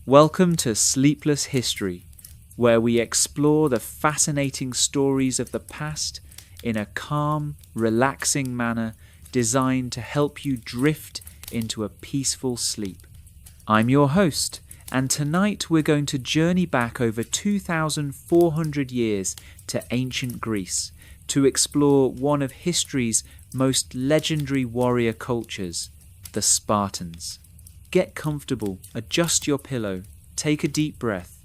Welcome to Sleepless History, where we explore the fascinating stories of the past in a calm, relaxing manner designed to help you drift into a peaceful sleep. I'm your host, and tonight we're going to journey back over 2,400 years to ancient Greece to explore one of history's most legendary warrior cultures, the Spartans. Get comfortable, adjust your pillow, take a deep breath,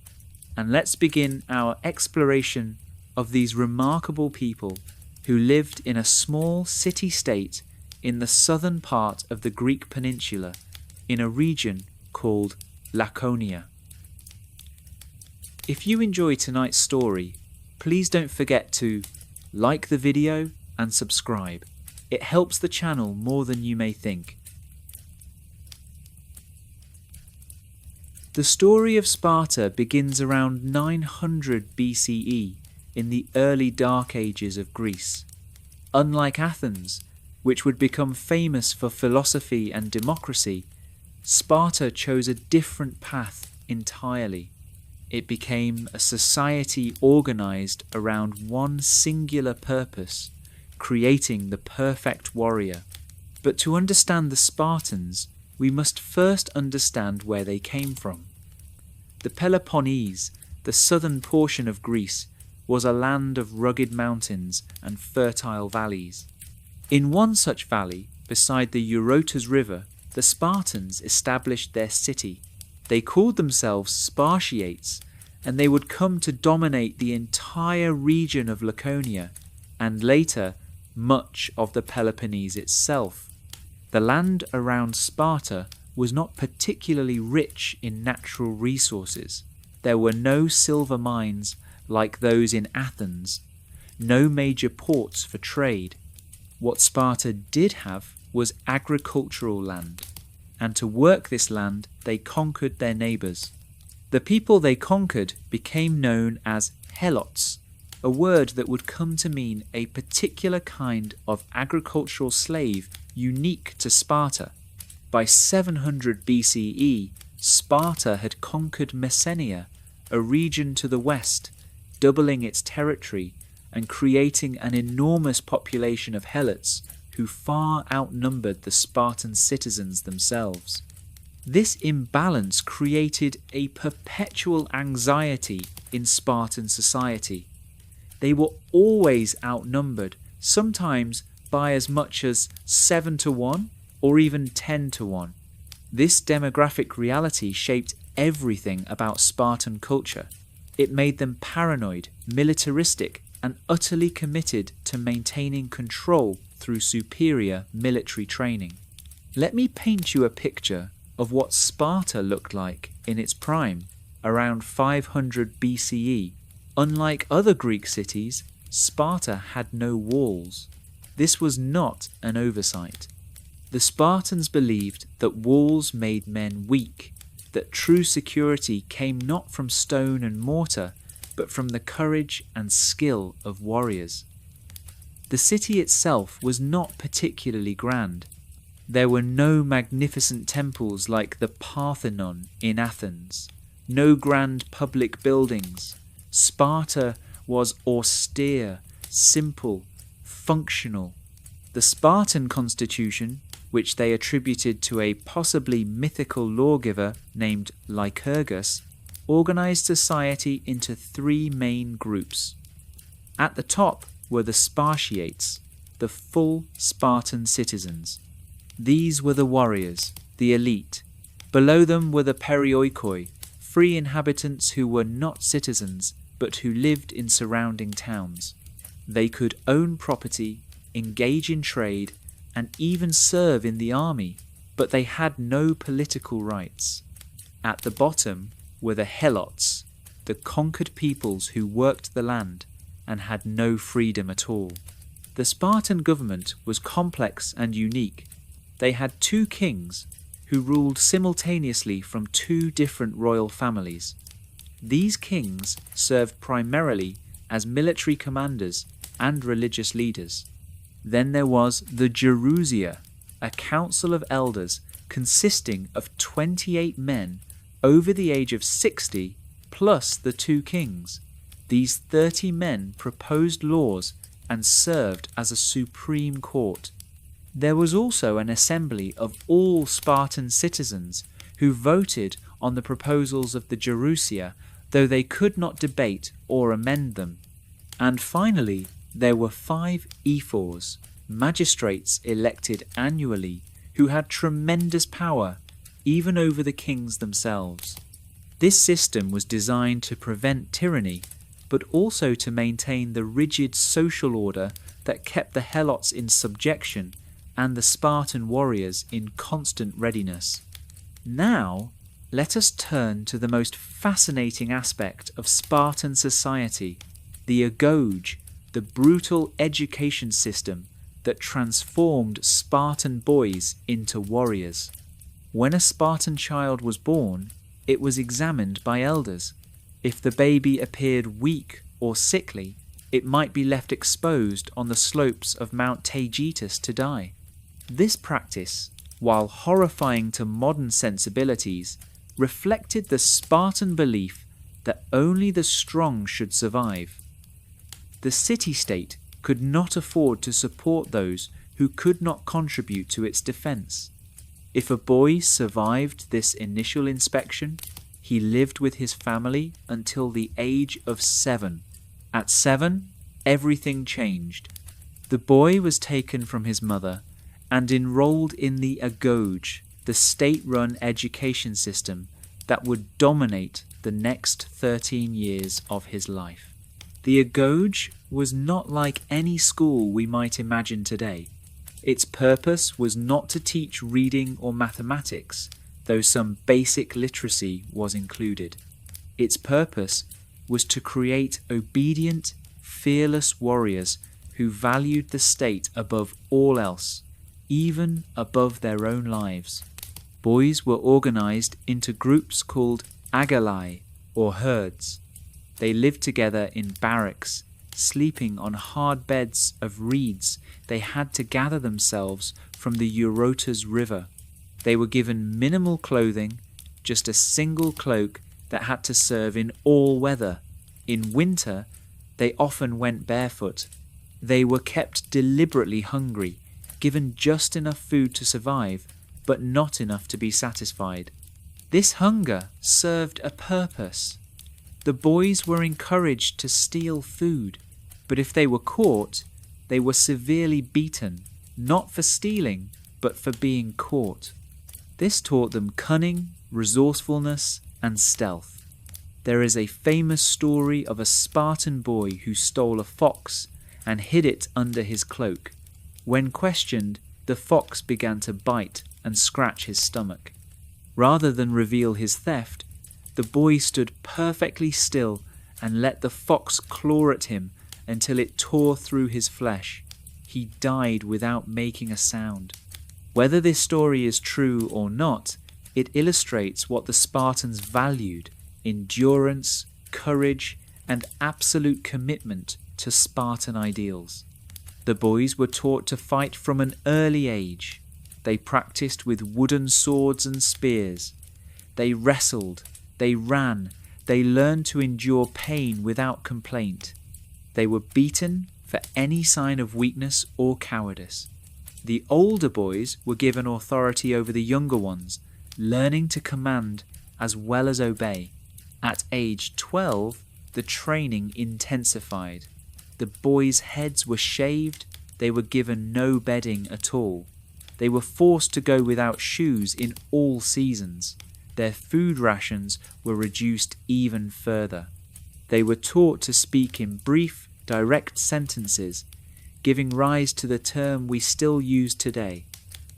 and let's begin our exploration of these remarkable people who lived in a small city-state in the southern part of the Greek peninsula in a region called Laconia. If you enjoy tonight's story, please don't forget to like the video and subscribe. It helps the channel more than you may think. The story of Sparta begins around 900 BCE in the early Dark Ages of Greece. Unlike Athens, which would become famous for philosophy and democracy, Sparta chose a different path entirely. It became a society organized around one singular purpose, creating the perfect warrior. But to understand the Spartans, we must first understand where they came from. The Peloponnese, the southern portion of Greece, was a land of rugged mountains and fertile valleys. In one such valley, beside the Eurotas River, the Spartans established their city. They called themselves Spartiates, and they would come to dominate the entire region of Laconia, and later much of the Peloponnese itself. The land around Sparta was not particularly rich in natural resources. There were no silver mines like those in Athens, no major ports for trade. What Sparta did have was agricultural land, and to work this land they conquered their neighbours. The people they conquered became known as Helots, a word that would come to mean a particular kind of agricultural slave unique to Sparta. By 700 BCE, Sparta had conquered Messenia, a region to the west, doubling its territory and creating an enormous population of Helots who far outnumbered the Spartan citizens themselves. This imbalance created a perpetual anxiety in Spartan society. They were always outnumbered, sometimes by as much as 7-1 or even 10-1. This demographic reality shaped everything about Spartan culture. It made them paranoid, militaristic, and utterly committed to maintaining control through superior military training. Let me paint you a picture of what Sparta looked like in its prime, around 500 BCE. Unlike other Greek cities, Sparta had no walls. This was not an oversight. The Spartans believed that walls made men weak, that true security came not from stone and mortar, but from the courage and skill of warriors. The city itself was not particularly grand. There were no magnificent temples like the Parthenon in Athens, no grand public buildings. Sparta was austere, simple, functional. The Spartan constitution, which they attributed to a possibly mythical lawgiver named Lycurgus, organized society into three main groups. At the top were the Spartiates, the full Spartan citizens. These were the warriors, the elite. Below them were the Perioikoi, free inhabitants who were not citizens, but who lived in surrounding towns. They could own property, engage in trade, and even serve in the army, but they had no political rights. At the bottom were the Helots, the conquered peoples who worked the land and had no freedom at all. The Spartan government was complex and unique. They had two kings who ruled simultaneously from two different royal families. These kings served primarily as military commanders and religious leaders. Then there was the Gerousia, a council of elders consisting of 28 men over the age of 60, plus the 2 kings. These 30 men proposed laws and served as a supreme court. There was also an assembly of all Spartan citizens who voted on the proposals of the Gerousia, though they could not debate or amend them. And finally, there were 5 ephors, magistrates elected annually, who had tremendous power, even over the kings themselves. This system was designed to prevent tyranny, but also to maintain the rigid social order that kept the Helots in subjection and the Spartan warriors in constant readiness. Now, let us turn to the most fascinating aspect of Spartan society, the Agoge, the brutal education system that transformed Spartan boys into warriors. When a Spartan child was born, it was examined by elders. If the baby appeared weak or sickly, it might be left exposed on the slopes of Mount Taygetus to die. This practice, while horrifying to modern sensibilities, reflected the Spartan belief that only the strong should survive. The city-state could not afford to support those who could not contribute to its defense. If a boy survived this initial inspection, he lived with his family until the age of 7. At 7, everything changed. The boy was taken from his mother and enrolled in the Agoge, the state-run education system that would dominate the next 13 years of his life. The Agoge was not like any school we might imagine today. Its purpose was not to teach reading or mathematics, though some basic literacy was included. Its purpose was to create obedient, fearless warriors who valued the state above all else, even above their own lives. Boys were organized into groups called Agalae, or herds. They lived together in barracks, sleeping on hard beds of reeds they had to gather themselves from the Eurotas River. They were given minimal clothing, just a single cloak that had to serve in all weather. In winter, they often went barefoot. They were kept deliberately hungry, given just enough food to survive, but not enough to be satisfied. This hunger served a purpose. The boys were encouraged to steal food, but if they were caught, they were severely beaten, not for stealing, but for being caught. This taught them cunning, resourcefulness, and stealth. There is a famous story of a Spartan boy who stole a fox and hid it under his cloak. When questioned, the fox began to bite and scratch his stomach. Rather than reveal his theft, the boy stood perfectly still and let the fox claw at him until it tore through his flesh. He died without making a sound. Whether this story is true or not, it illustrates what the Spartans valued: endurance, courage, and absolute commitment to Spartan ideals. The boys were taught to fight from an early age. They practiced with wooden swords and spears. They wrestled, they ran, they learned to endure pain without complaint. They were beaten for any sign of weakness or cowardice. The older boys were given authority over the younger ones, learning to command as well as obey. At age 12, the training intensified. The boys' heads were shaved, they were given no bedding at all. They were forced to go without shoes in all seasons. Their food rations were reduced even further. They were taught to speak in brief, direct sentences, giving rise to the term we still use today,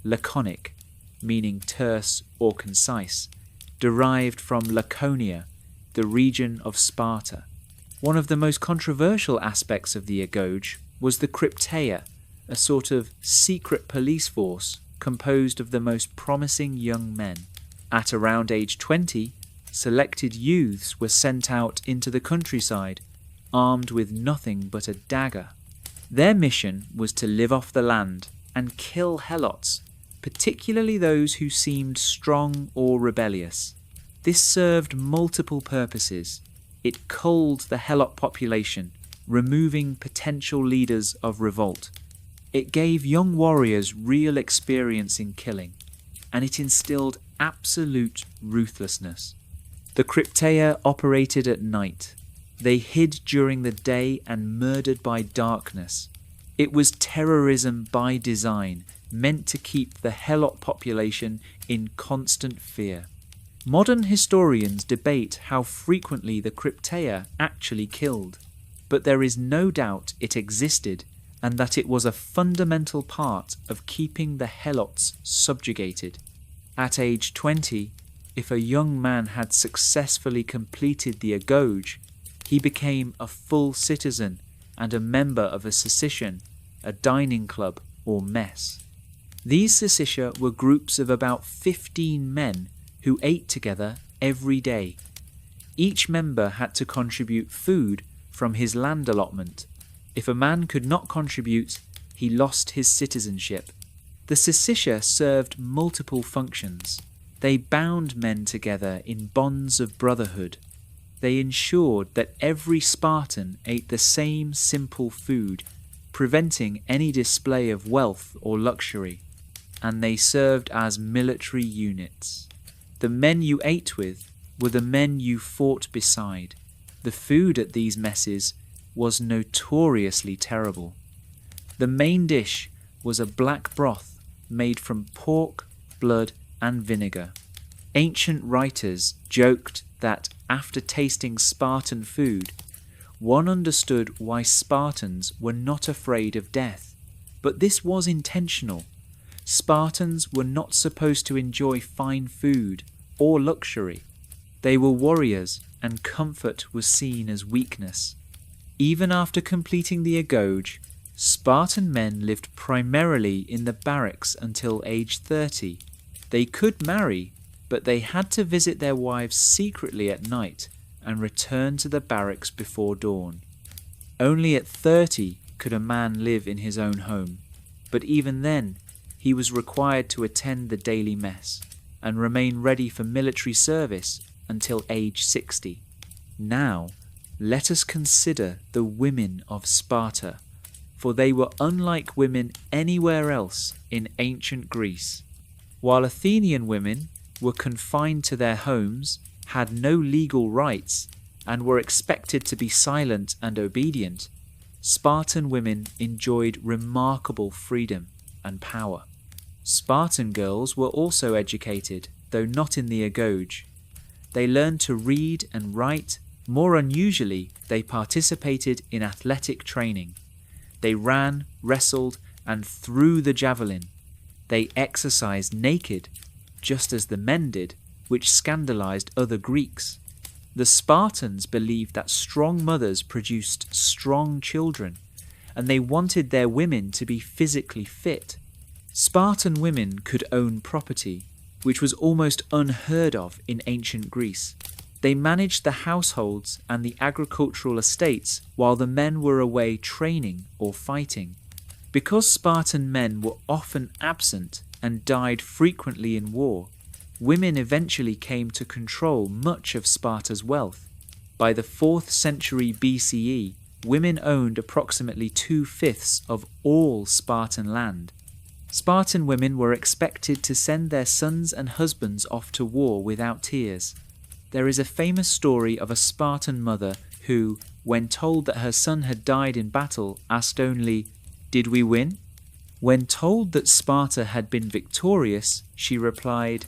laconic, meaning terse or concise, derived from Laconia, the region of Sparta. One of the most controversial aspects of the Agoge was the Crypteia, a sort of secret police force composed of the most promising young men. At around age 20, selected youths were sent out into the countryside, armed with nothing but a dagger. Their mission was to live off the land and kill Helots, particularly those who seemed strong or rebellious. This served multiple purposes. It culled the Helot population, removing potential leaders of revolt. It gave young warriors real experience in killing, and it instilled absolute ruthlessness. The Crypteia operated at night. They hid during the day and murdered by darkness. It was terrorism by design, meant to keep the Helot population in constant fear. Modern historians debate how frequently the Crypteia actually killed, but there is no doubt it existed and that it was a fundamental part of keeping the Helots subjugated. At age 20, if a young man had successfully completed the Agoge, he became a full citizen and a member of a session, a dining club or mess. These sessia were groups of about 15 men who ate together every day. Each member had to contribute food from his land allotment. If a man could not contribute, he lost his citizenship. The sessia served multiple functions. They bound men together in bonds of brotherhood. They ensured that every Spartan ate the same simple food, preventing any display of wealth or luxury. And they served as military units. The men you ate with were the men you fought beside. The food at these messes was notoriously terrible. The main dish was a black broth made from pork, blood, and vinegar. Ancient writers joked that after tasting Spartan food, one understood why Spartans were not afraid of death. But this was intentional. Spartans were not supposed to enjoy fine food or luxury. They were warriors, and comfort was seen as weakness. Even after completing the Agoge, Spartan men lived primarily in the barracks until age 30. They could marry, but they had to visit their wives secretly at night and return to the barracks before dawn. Only at 30 could a man live in his own home, but even then he was required to attend the daily mess and remain ready for military service until age 60. Now, let us consider the women of Sparta, for they were unlike women anywhere else in ancient Greece. While Athenian women were confined to their homes, had no legal rights, and were expected to be silent and obedient, Spartan women enjoyed remarkable freedom and power. Spartan girls were also educated, though not in the Agoge. They learned to read and write. More unusually, they participated in athletic training. They ran, wrestled, and threw the javelin. They exercised naked, just as the men did, which scandalized other Greeks. The Spartans believed that strong mothers produced strong children, and they wanted their women to be physically fit. Spartan women could own property, which was almost unheard of in ancient Greece. They managed the households and the agricultural estates while the men were away training or fighting. Because Spartan men were often absent and died frequently in war, women eventually came to control much of Sparta's wealth. By the 4th century BCE, women owned approximately 2/5 of all Spartan land. Spartan women were expected to send their sons and husbands off to war without tears. There is a famous story of a Spartan mother who, when told that her son had died in battle, asked only, "Did we win?" When told that Sparta had been victorious, she replied,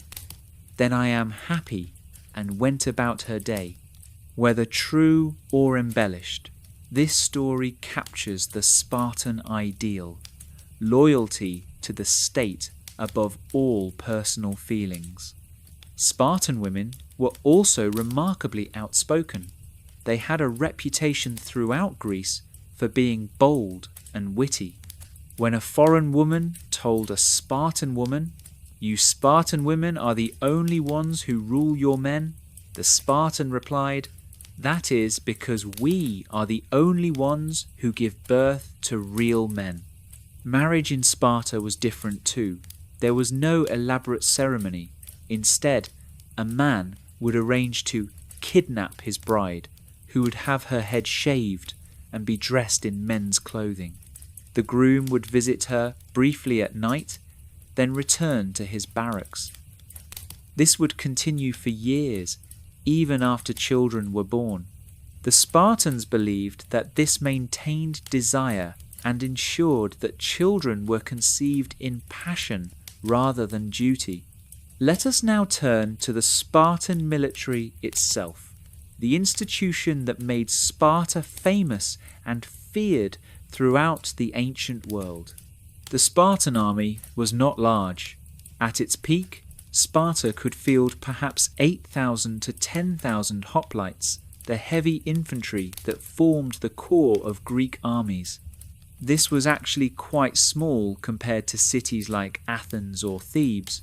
"Then I am happy," and went about her day. Whether true or embellished, this story captures the Spartan ideal, loyalty to the state above all personal feelings. Spartan women were also remarkably outspoken. They had a reputation throughout Greece for being bold and witty. When a foreign woman told a Spartan woman, "You Spartan women are the only ones who rule your men," the Spartan replied, "That is because we are the only ones who give birth to real men." Marriage in Sparta was different too. There was no elaborate ceremony. Instead, a man would arrange to kidnap his bride, who would have her head shaved and be dressed in men's clothing. The groom would visit her briefly at night, then return to his barracks. This would continue for years, even after children were born. The Spartans believed that this maintained desire and ensured that children were conceived in passion rather than duty. Let us now turn to the Spartan military itself, the institution that made Sparta famous and feared throughout the ancient world. The Spartan army was not large. At its peak, Sparta could field perhaps 8,000 to 10,000 hoplites, the heavy infantry that formed the core of Greek armies. This was actually quite small compared to cities like Athens or Thebes.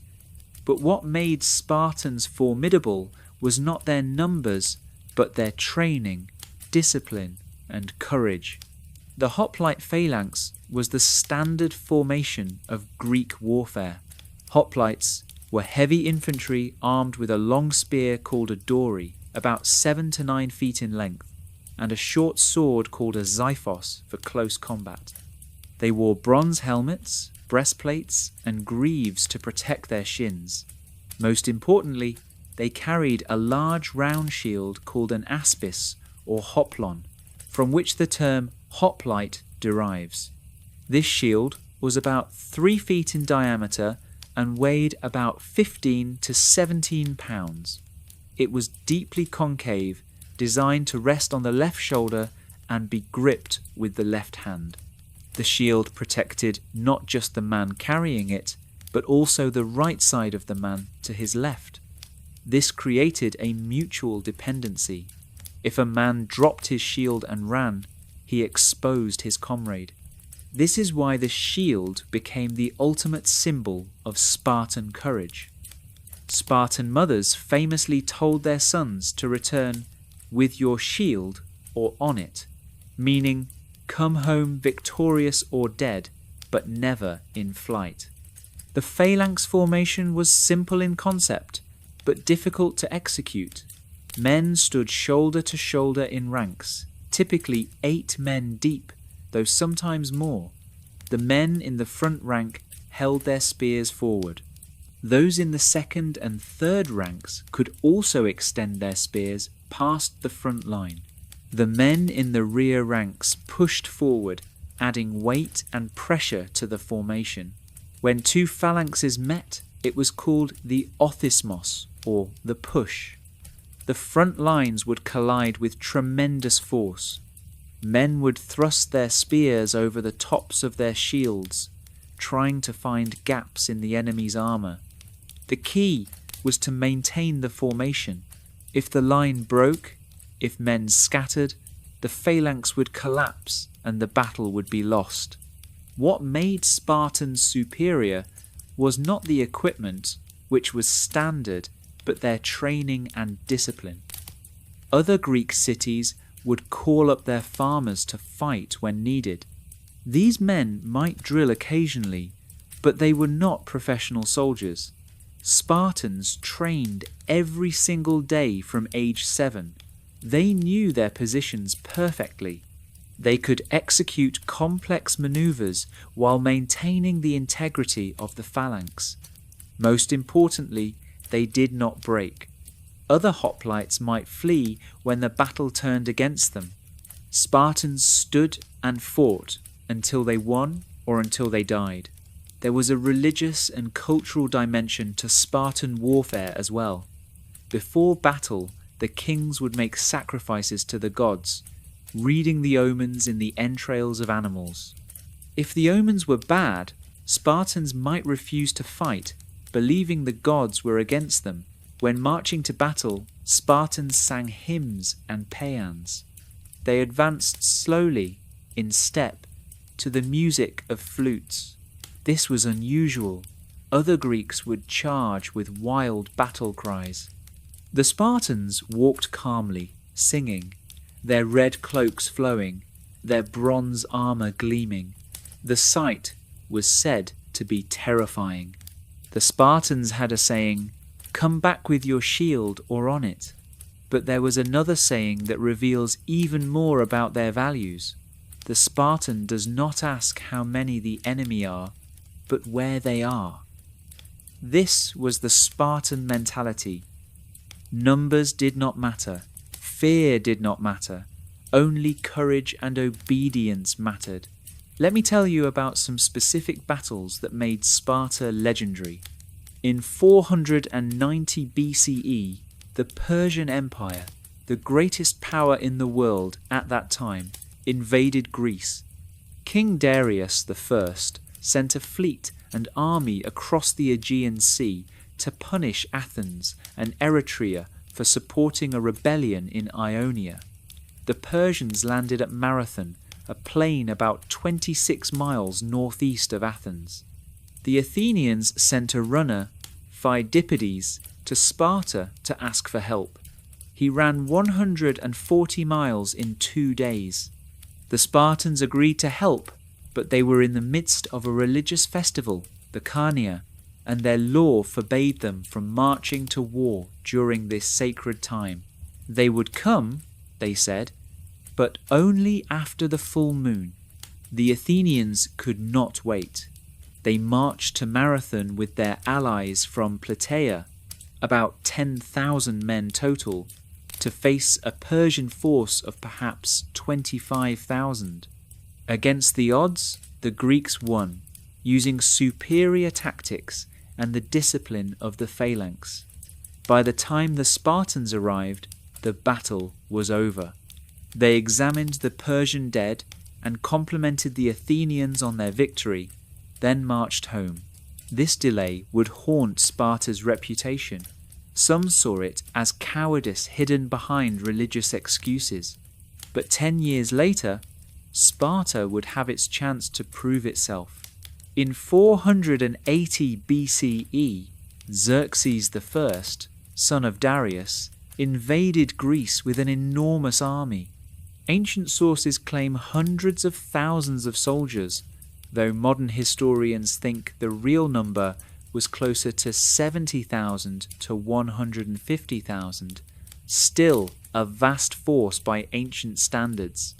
But what made Spartans formidable was not their numbers, but their training, discipline, and courage. The hoplite phalanx was the standard formation of Greek warfare. Hoplites were heavy infantry armed with a long spear called a dory, about 7 to 9 feet in length, and a short sword called a xiphos for close combat. They wore bronze helmets, breastplates, and greaves to protect their shins. Most importantly, they carried a large round shield called an aspis or hoplon, from which the term hoplite derives. This shield was about 3 feet in diameter and weighed about 15 to 17 pounds. It was deeply concave, designed to rest on the left shoulder and be gripped with the left hand. The shield protected not just the man carrying it, but also the right side of the man to his left. This created a mutual dependency. If a man dropped his shield and ran, he exposed his comrade. This is why the shield became the ultimate symbol of Spartan courage. Spartan mothers famously told their sons to return with your shield or on it, meaning come home victorious or dead, but never in flight. The phalanx formation was simple in concept, but difficult to execute. Men stood shoulder to shoulder in ranks, typically 8 men deep, though sometimes more. The men in the front rank held their spears forward. Those in the second and third ranks could also extend their spears past the front line. The men in the rear ranks pushed forward, adding weight and pressure to the formation. When 2 phalanxes met, it was called the othismos, or the push. The front lines would collide with tremendous force. Men would thrust their spears over the tops of their shields, trying to find gaps in the enemy's armour. The key was to maintain the formation. If the line broke, if men scattered, the phalanx would collapse and the battle would be lost. What made Spartans superior was not the equipment, which was standard, but their training and discipline. Other Greek cities would call up their farmers to fight when needed. These men might drill occasionally, but they were not professional soldiers. Spartans trained every single day from age 7. They knew their positions perfectly. They could execute complex maneuvers while maintaining the integrity of the phalanx. Most importantly, they did not break. Other hoplites might flee when the battle turned against them. Spartans stood and fought until they won or until they died. There was a religious and cultural dimension to Spartan warfare as well. Before battle, the kings would make sacrifices to the gods, reading the omens in the entrails of animals. If the omens were bad, Spartans might refuse to fight, believing the gods were against them. When marching to battle, Spartans sang hymns and paeans. They advanced slowly, in step, to the music of flutes. This was unusual. Other Greeks would charge with wild battle cries. The Spartans walked calmly, singing, their red cloaks flowing, their bronze armour gleaming. The sight was said to be terrifying. The Spartans had a saying, "Come back with your shield or on it." But there was another saying that reveals even more about their values. The Spartan does not ask how many the enemy are, but where they are. This was the Spartan mentality. Numbers did not matter. Fear did not matter. Only courage and obedience mattered. Let me tell you about some specific battles that made Sparta legendary. In 490 BCE, the Persian Empire, the greatest power in the world at that time, invaded Greece. King Darius I sent a fleet and army across the Aegean Sea to punish Athens and Eretria for supporting a rebellion in Ionia. The Persians landed at Marathon, a plain about 26 miles northeast of Athens. The Athenians sent a runner, Phidippides, to Sparta to ask for help. He ran 140 miles in 2 days. The Spartans agreed to help, but they were in the midst of a religious festival, the Laconia, and their law forbade them from marching to war during this sacred time. They would come, they said, but only after the full moon. The Athenians could not wait. They marched to Marathon with their allies from Crypteia, about 10,000 men total, to face a Persian force of perhaps 25,000. Against the odds, the Greeks won, using superior tactics and the discipline of the Phalanx. By the time the Spartans arrived, the battle was over. They examined the Persian dead and complimented the Athenians on their victory, then marched home. This delay would haunt Sparta's reputation. Some saw it as cowardice hidden behind religious excuses. But 10 years later, Sparta would have its chance to prove itself. In 480 BCE, Xerxes I, son of Darius, invaded Greece with an enormous army. Ancient sources claim hundreds of thousands of soldiers, though modern historians think the real number was closer to 70,000 to 150,000, still a vast force by ancient standards.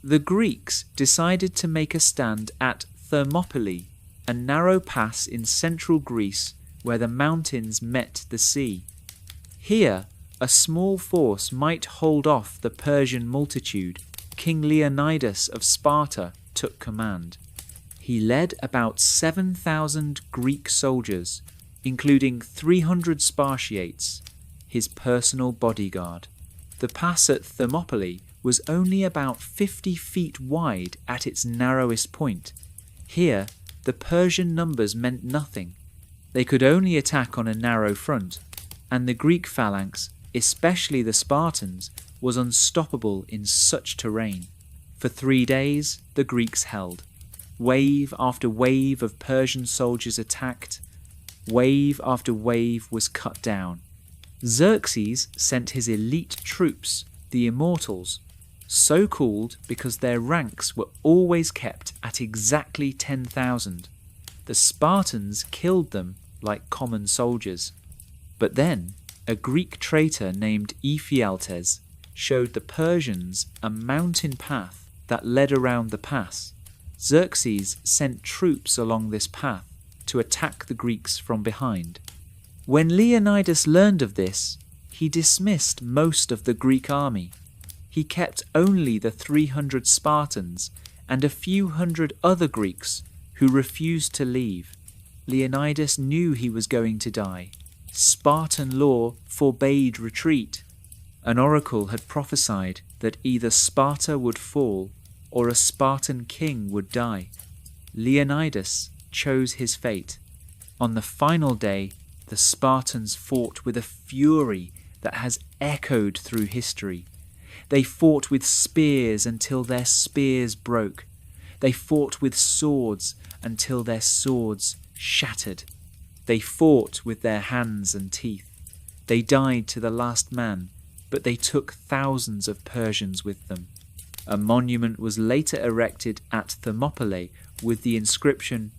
The Greeks decided to make a stand at Thermopylae, a narrow pass in central Greece where the mountains met the sea. Here, a small force might hold off the Persian multitude. King Leonidas of Sparta took command. He led about 7,000 Greek soldiers, including 300 Spartiates, his personal bodyguard. The pass at Thermopylae was only about 50 feet wide at its narrowest point. Here, the Persian numbers meant nothing. They could only attack on a narrow front, and the Greek phalanx, especially the Spartans, was unstoppable in such terrain. For 3 days, the Greeks held. Wave after wave of Persian soldiers attacked. Wave after wave was cut down. Xerxes sent his elite troops, the Immortals, so called because their ranks were always kept at exactly 10,000. The Spartans killed them like common soldiers. But then, a Greek traitor named Ephialtes showed the Persians a mountain path that led around the pass. Xerxes sent troops along this path to attack the Greeks from behind. When Leonidas learned of this, he dismissed most of the Greek army. He kept only the 300 Spartans and a few hundred other Greeks who refused to leave. Leonidas knew he was going to die. Spartan law forbade retreat. An oracle had prophesied that either Sparta would fall or a Spartan king would die. Leonidas chose his fate. On the final day, the Spartans fought with a fury that has echoed through history. They fought with spears until their spears broke. They fought with swords until their swords shattered. They fought with their hands and teeth. They died to the last man, but they took thousands of Persians with them. A monument was later erected at Thermopylae with the inscription,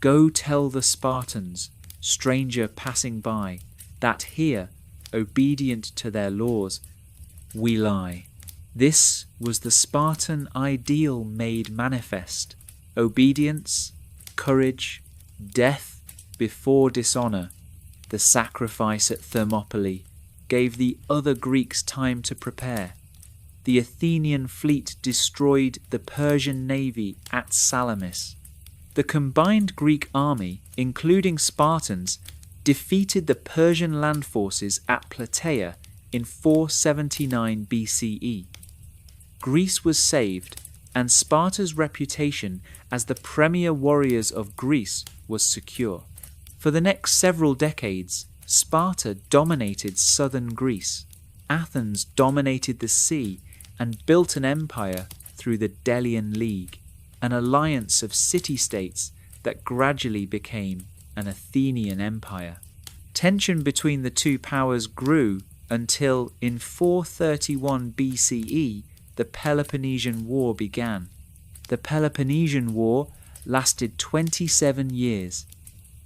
"Go tell the Spartans, stranger passing by, that here, obedient to their laws, we lie. This was the Spartan ideal made manifest: obedience, courage, death before dishonour. The sacrifice at Thermopylae gave the other Greeks time to prepare. The Athenian fleet destroyed the Persian navy at Salamis. The combined Greek army, including Spartans, defeated the Persian land forces at Plataea in 479 BCE. Greece was saved, and Sparta's reputation as the premier warriors of Greece was secure. For the next several decades, Sparta dominated southern Greece. Athens dominated the sea and built an empire through the Delian League, an alliance of city-states that gradually became an Athenian empire. Tension between the two powers grew until, in 431 BCE, the Peloponnesian War began. The Peloponnesian War lasted 27 years.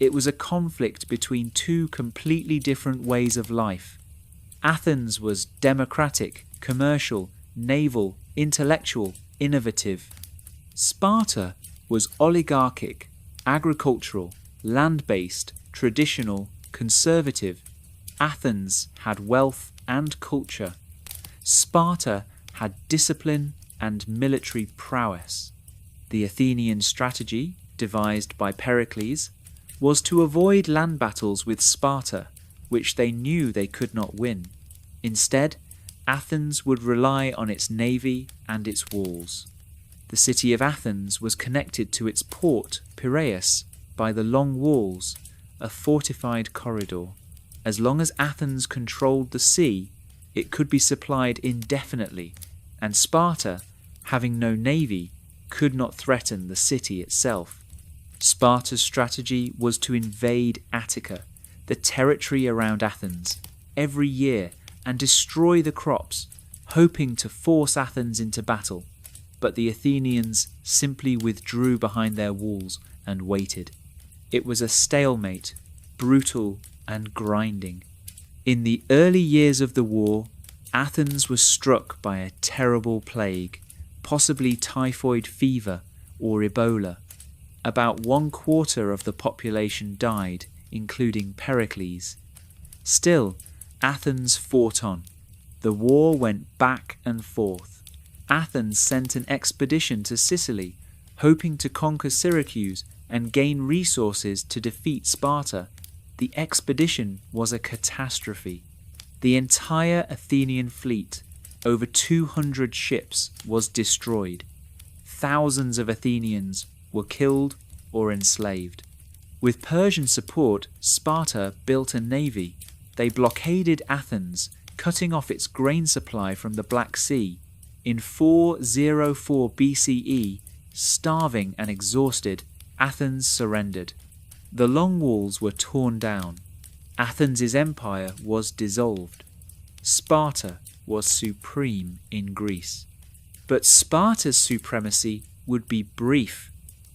It was a conflict between two completely different ways of life. Athens was democratic, commercial, naval, intellectual, innovative. Sparta was oligarchic, agricultural, land-based, traditional, conservative. Athens had wealth and culture. Sparta had discipline and military prowess. The Athenian strategy, devised by Pericles, was to avoid land battles with Sparta, which they knew they could not win. Instead, Athens would rely on its navy and its walls. The city of Athens was connected to its port, Piraeus, by the long walls, a fortified corridor. As long as Athens controlled the sea, it could be supplied indefinitely, and Sparta, having no navy, could not threaten the city itself. Sparta's strategy was to invade Attica, the territory around Athens, every year and destroy the crops, hoping to force Athens into battle. But the Athenians simply withdrew behind their walls and waited. It was a stalemate, brutal and grinding. In the early years of the war, Athens was struck by a terrible plague, possibly typhoid fever or Ebola. About 1/4 of the population died, including Pericles. Still, Athens fought on. The war went back and forth. Athens sent an expedition to Sicily, hoping to conquer Syracuse and gain resources to defeat Sparta. The expedition was a catastrophe. The entire Athenian fleet, over 200 ships, was destroyed. Thousands of Athenians were killed or enslaved. With Persian support, Sparta built a navy. They blockaded Athens, cutting off its grain supply from the Black Sea. In 404 BCE, starving and exhausted, Athens surrendered. The long walls were torn down. Athens' empire was dissolved. Sparta was supreme in Greece. But Sparta's supremacy would be brief.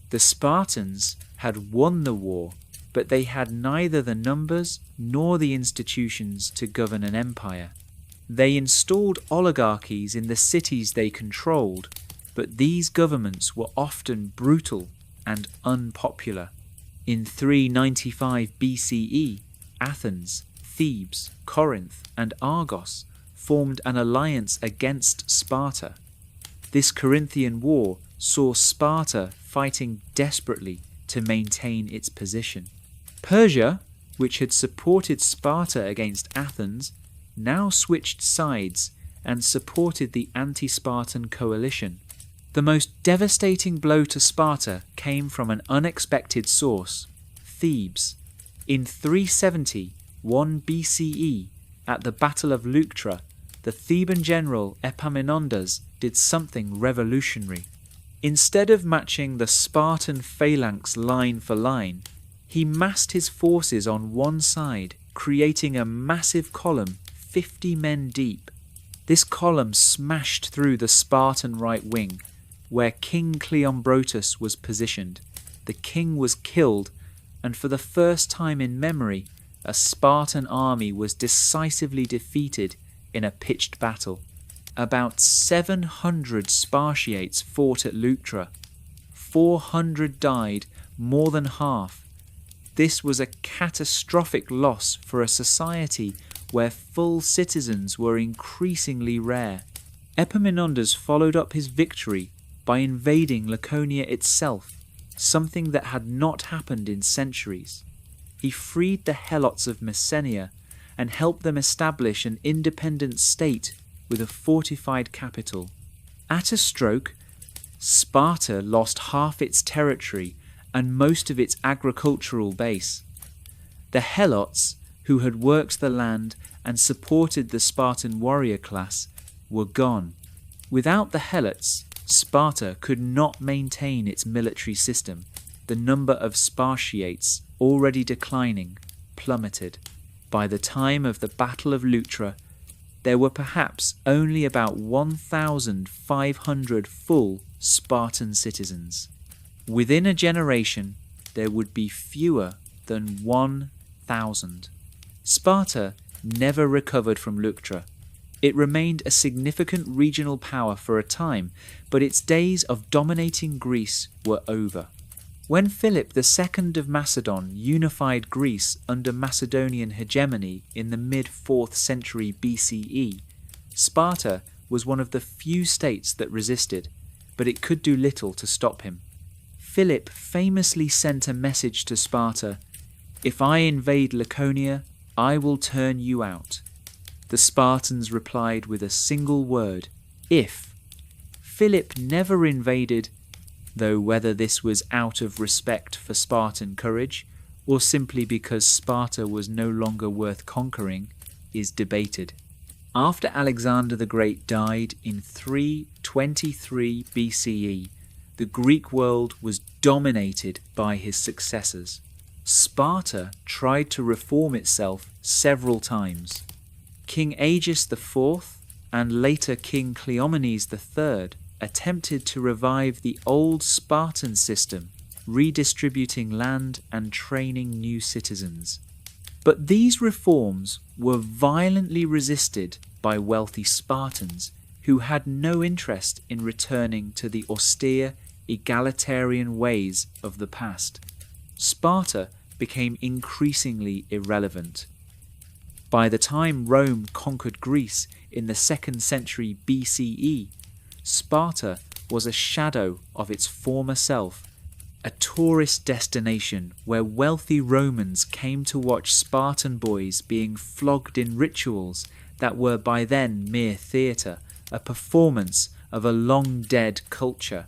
The Spartans had won the war, but they had neither the numbers nor the institutions to govern an empire. They installed oligarchies in the cities they controlled, but these governments were often brutal and unpopular. In 395 BCE, Athens, Thebes, Corinth, and Argos formed an alliance against Sparta. This Corinthian war saw Sparta fighting desperately to maintain its position. Persia, which had supported Sparta against Athens, now switched sides and supported the anti-Spartan coalition. The most devastating blow to Sparta came from an unexpected source: Thebes. In 371 BCE, at the Battle of Leuctra, the Theban general Epaminondas did something revolutionary. Instead of matching the Spartan phalanx line for line, he massed his forces on one side, creating a massive column 50 men deep. This column smashed through the Spartan right wing, where King Cleombrotus was positioned. The king was killed, and for the first time in memory, a Spartan army was decisively defeated in a pitched battle. About 700 Spartiates fought at Leuctra. 400 died, more than half. This was a catastrophic loss for a society where full citizens were increasingly rare. Epaminondas followed up his victory by invading Laconia itself, something that had not happened in centuries. He freed the Helots of Messenia and helped them establish an independent state with a fortified capital. At a stroke, Sparta lost half its territory and most of its agricultural base. The Helots, who had worked the land and supported the Spartan warrior class, were gone. Without the Helots, Sparta could not maintain its military system. The number of Spartiates, already declining, plummeted. By the time of the Battle of Leuctra, there were perhaps only about 1,500 full Spartan citizens. Within a generation, there would be fewer than 1,000. Sparta never recovered from Leuctra. It remained a significant regional power for a time, but its days of dominating Greece were over. When Philip II of Macedon unified Greece under Macedonian hegemony in the mid-4th century BCE, Sparta was one of the few states that resisted, but it could do little to stop him. Philip famously sent a message to Sparta, "If I invade Laconia, I will turn you out." The Spartans replied with a single word, "if." Philip never invaded, though whether this was out of respect for Spartan courage or simply because Sparta was no longer worth conquering is debated. After Alexander the Great died in 323 BCE, the Greek world was dominated by his successors. Sparta tried to reform itself several times. King Agis IV and later King Cleomenes III attempted to revive the old Spartan system, redistributing land and training new citizens. But these reforms were violently resisted by wealthy Spartans who had no interest in returning to the austere, egalitarian ways of the past. Sparta became increasingly irrelevant. By the time Rome conquered Greece in the 2nd century BCE, Sparta was a shadow of its former self, a tourist destination where wealthy Romans came to watch Spartan boys being flogged in rituals that were by then mere theatre, a performance of a long-dead culture.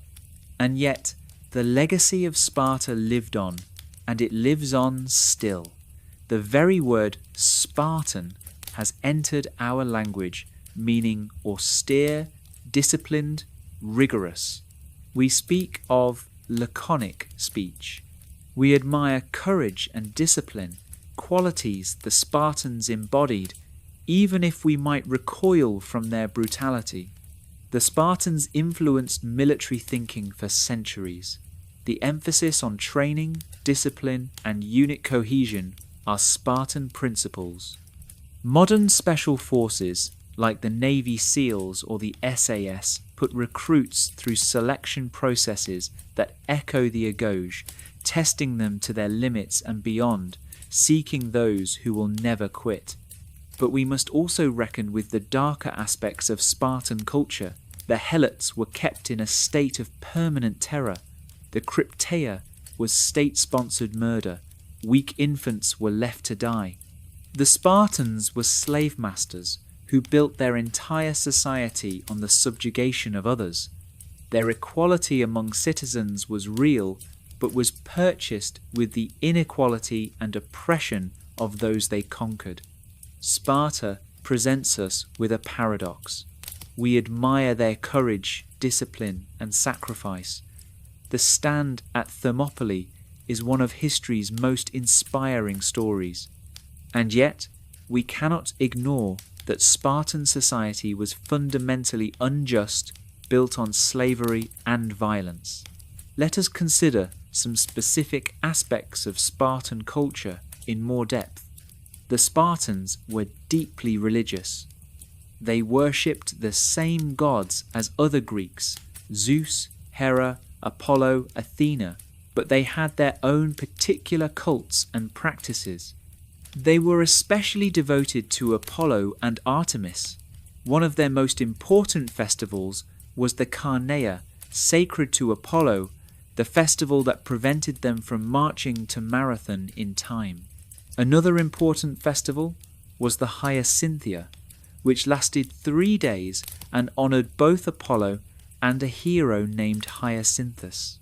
And yet, the legacy of Sparta lived on, and it lives on still. The very word Spartan has entered our language, meaning austere, disciplined, rigorous. We speak of laconic speech. We admire courage and discipline, qualities the Spartans embodied, even if we might recoil from their brutality. The Spartans influenced military thinking for centuries. The emphasis on training, discipline, and unit cohesion are Spartan principles. Modern special forces, like the Navy SEALs or the SAS, put recruits through selection processes that echo the Agoge, testing them to their limits and beyond, seeking those who will never quit. But we must also reckon with the darker aspects of Spartan culture. The Helots were kept in a state of permanent terror. The Crypteia was state-sponsored murder. Weak infants were left to die. The Spartans were slave masters who built their entire society on the subjugation of others. Their equality among citizens was real, but was purchased with the inequality and oppression of those they conquered. Sparta presents us with a paradox. We admire their courage, discipline, and sacrifice. The stand at Thermopylae is one of history's most inspiring stories. And yet, we cannot ignore that Spartan society was fundamentally unjust, built on slavery and violence. Let us consider some specific aspects of Spartan culture in more depth. the Spartans were deeply religious. They worshipped the same gods as other Greeks, Zeus, Hera, Apollo, Athena, but they had their own particular cults and practices. They were especially devoted to Apollo and Artemis. One of their most important festivals was the Carneia, sacred to Apollo, the festival that prevented them from marching to Marathon in time. Another important festival was the Hyacinthia, which lasted 3 days and honoured both Apollo and a hero named Hyacinthus.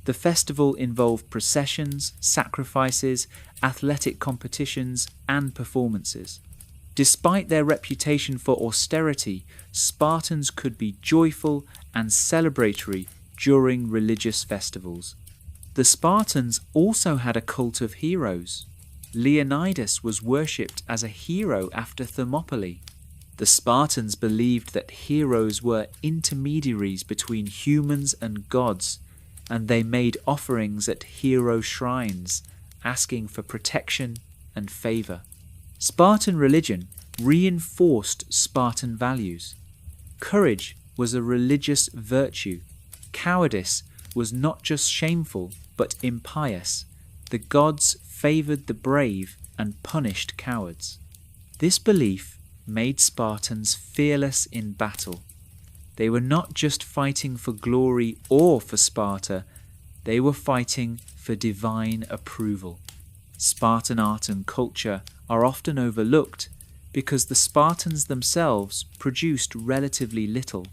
The festival involved processions, sacrifices, athletic competitions, and performances. Despite their reputation for austerity, Spartans could be joyful and celebratory during religious festivals. The Spartans also had a cult of heroes. Leonidas was worshipped as a hero after Thermopylae. The Spartans believed that heroes were intermediaries between humans and gods, and they made offerings at hero shrines, asking for protection and favour. Spartan religion reinforced Spartan values. Courage was a religious virtue. Cowardice was not just shameful, but impious. The gods favoured the brave and punished cowards. This belief made Spartans fearless in battle. They were not just fighting for glory or for Sparta, they were fighting for divine approval. Spartan art and culture are often overlooked because the Spartans themselves produced relatively little.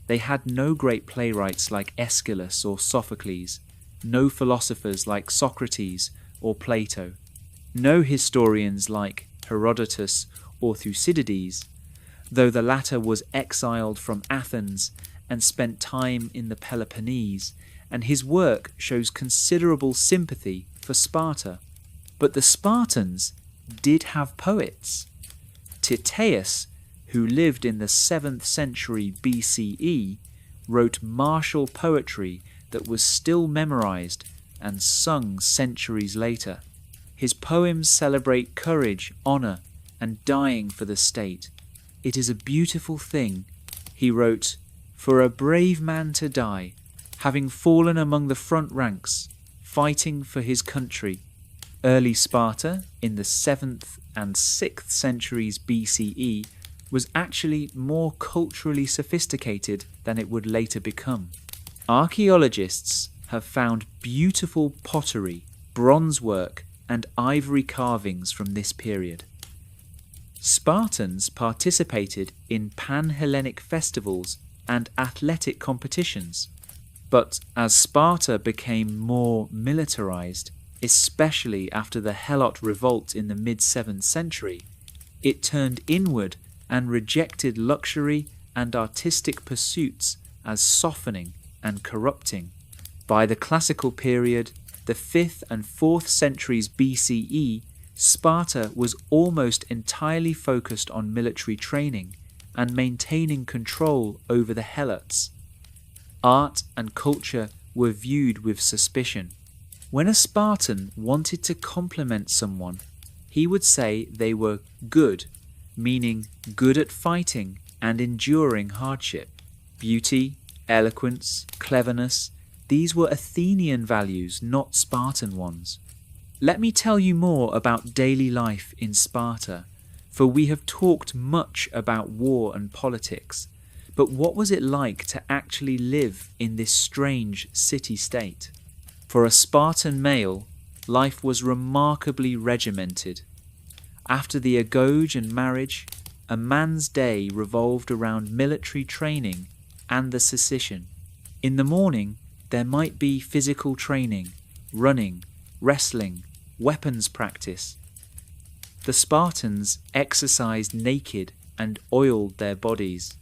They had no great playwrights like Aeschylus or Sophocles, no philosophers like Socrates or Plato, no historians like Herodotus or Thucydides, though the latter was exiled from Athens and spent time in the Peloponnese, and his work shows considerable sympathy for Sparta. But the Spartans did have poets. Tyrtaeus, who lived in the 7th century BCE, wrote martial poetry that was still memorized and sung centuries later. His poems celebrate courage, honor, and dying for the state. It is a beautiful thing. He wrote, "For a brave man to die, having fallen among the front ranks, fighting for his country." Early Sparta, in the 7th and 6th centuries BCE, was actually more culturally sophisticated than it would later become. Archaeologists have found beautiful pottery, bronze work, and ivory carvings from this period. Spartans participated in pan-Hellenic festivals and athletic competitions, but as Sparta became more militarized, especially after the Helot revolt in the mid-7th century, it turned inward and rejected luxury and artistic pursuits as softening and corrupting. By the classical period, the 5th and 4th centuries BCE, Sparta was almost entirely focused on military training and maintaining control over the Helots. Art and culture were viewed with suspicion. When a Spartan wanted to compliment someone, he would say they were good, meaning good at fighting and enduring hardship. Beauty, eloquence, cleverness, these were Athenian values, not Spartan ones. Let me tell you more about daily life in Sparta, for we have talked much about war and politics, but what was it like to actually live in this strange city-state? For a Spartan male, life was remarkably regimented. After the Agoge and marriage, a man's day revolved around military training and the secession. In the morning, there might be physical training, running, wrestling, weapons practice. The Spartans exercised naked and oiled their bodies.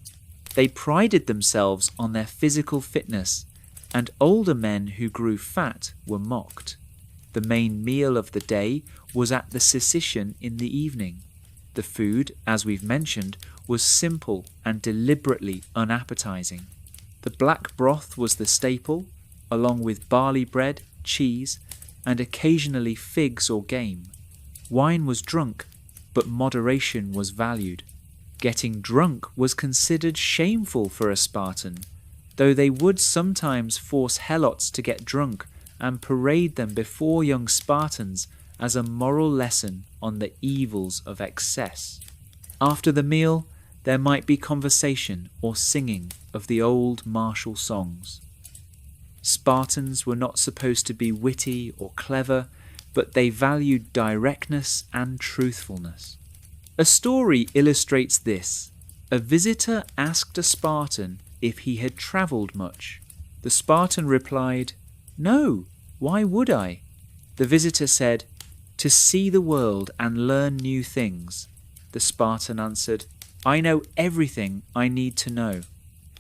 They prided themselves on their physical fitness, and older men who grew fat were mocked. The main meal of the day was at the secession in the evening. The food, as we've mentioned, was simple and deliberately unappetizing. The black broth was the staple, along with barley bread, cheese, and occasionally figs or game. Wine was drunk, but moderation was valued. Getting drunk was considered shameful for a Spartan, though they would sometimes force Helots to get drunk and parade them before young Spartans as a moral lesson on the evils of excess. After the meal, there might be conversation or singing of the old martial songs. Spartans were not supposed to be witty or clever, but they valued directness and truthfulness. A story illustrates this. A visitor asked a Spartan if he had travelled much. The Spartan replied, "No, why would I?" The visitor said, "To see the world and learn new things." The Spartan answered, "I know everything I need to know."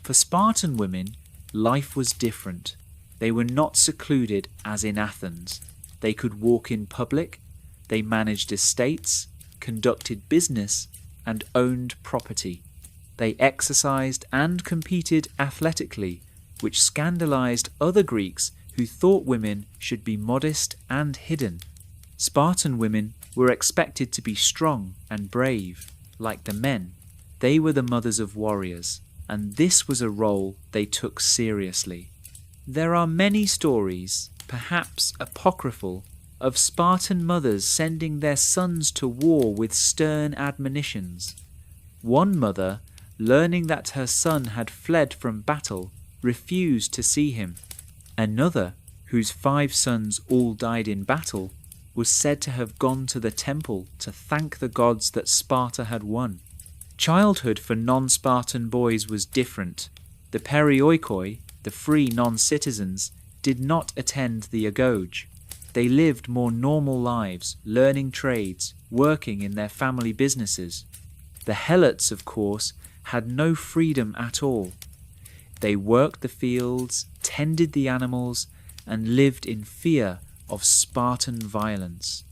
For Spartan women, life was different. They were not secluded as in Athens. They could walk in public, they managed estates, conducted business, and owned property. They exercised and competed athletically, which scandalized other Greeks who thought women should be modest and hidden. Spartan women were expected to be strong and brave, like the men. They were the mothers of warriors, and this was a role they took seriously. There are many stories, perhaps apocryphal, of Spartan mothers sending their sons to war with stern admonitions. One mother, learning that her son had fled from battle, refused to see him. Another, whose 5 sons all died in battle, was said to have gone to the temple to thank the gods that Sparta had won. Childhood for non-Spartan boys was different. The perioikoi, the free non-citizens, did not attend the Agoge. They lived more normal lives, learning trades, working in their family businesses. The Helots, of course, had no freedom at all. They worked the fields, tended the animals, and lived in fear of Spartan violence.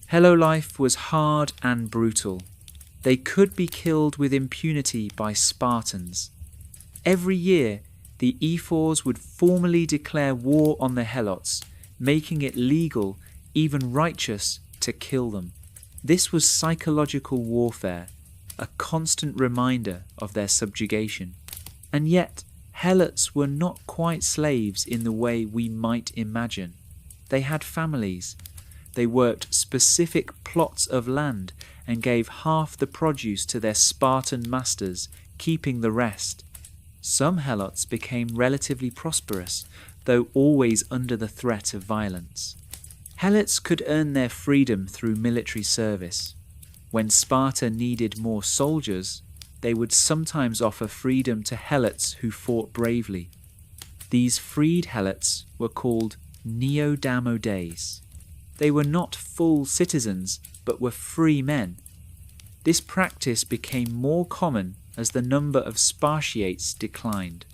Hello life was hard and brutal. They could be killed with impunity by Spartans. Every year, the ephors would formally declare war on the Helots, making it legal, even righteous, to kill them. This was psychological warfare, a constant reminder of their subjugation. And yet, Helots were not quite slaves in the way we might imagine. They had families. They worked specific plots of land and gave half the produce to their Spartan masters, keeping the rest. Some Helots became relatively prosperous, though always under the threat of violence. Helots could earn their freedom through military service. When Sparta needed more soldiers, they would sometimes offer freedom to Helots who fought bravely. These freed Helots were called Neodamodes. They were not full citizens, but were free men. This practice became more common as the number of Spartiates declined.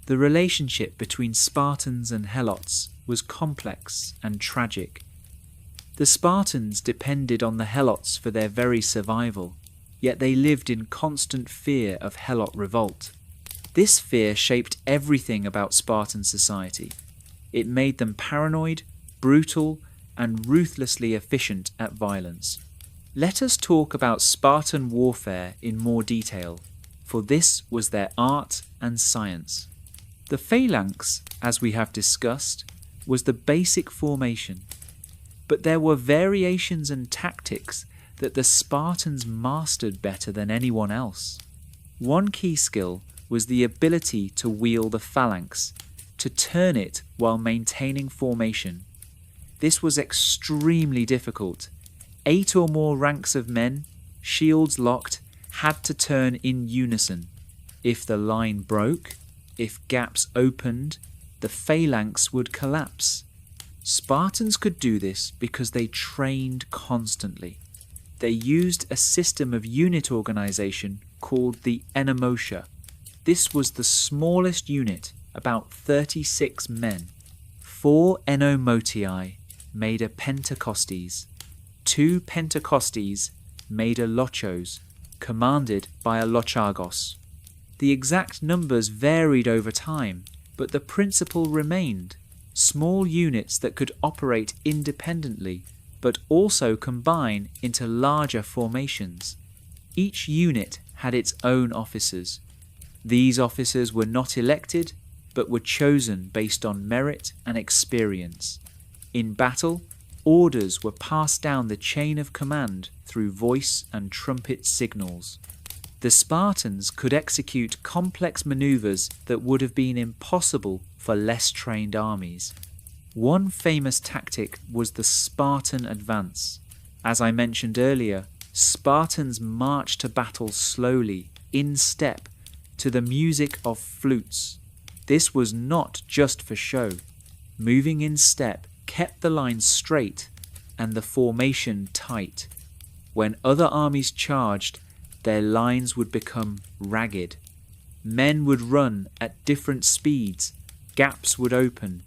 The relationship between Spartans and Helots was complex and tragic. The Spartans depended on the Helots for their very survival, yet they lived in constant fear of Helot revolt. This fear shaped everything about Spartan society. It made them paranoid, brutal, and ruthlessly efficient at violence. Let us talk about Spartan warfare in more detail, for this was their art and science. The Phalanx, as we have discussed, was the basic formation, but there were variations and tactics that the Spartans mastered better than anyone else. One key skill was the ability to wheel the phalanx, to turn it while maintaining formation. This was extremely difficult. 8 or more ranks of men, shields locked, had to turn in unison. If the line broke, if gaps opened, the phalanx would collapse. Spartans could do this because they trained constantly. They used a system of unit organization called the enomotia. This was the smallest unit, about 36 men. 4 enomotiae made a Pentecostes. 2 Pentecostes made a lochos, commanded by a lochagos. The exact numbers varied over time, but the principle remained: small units that could operate independently but also combine into larger formations. Each unit had its own officers. These officers were not elected, but were chosen based on merit and experience. In battle, orders were passed down the chain of command through voice and trumpet signals. The Spartans could execute complex maneuvers that would have been impossible for less trained armies. One famous tactic was the Spartan advance. As I mentioned earlier, Spartans marched to battle slowly, in step, to the music of flutes. This was not just for show. Moving in step kept the line straight and the formation tight. When other armies charged, their lines would become ragged. Men would run at different speeds, gaps would open.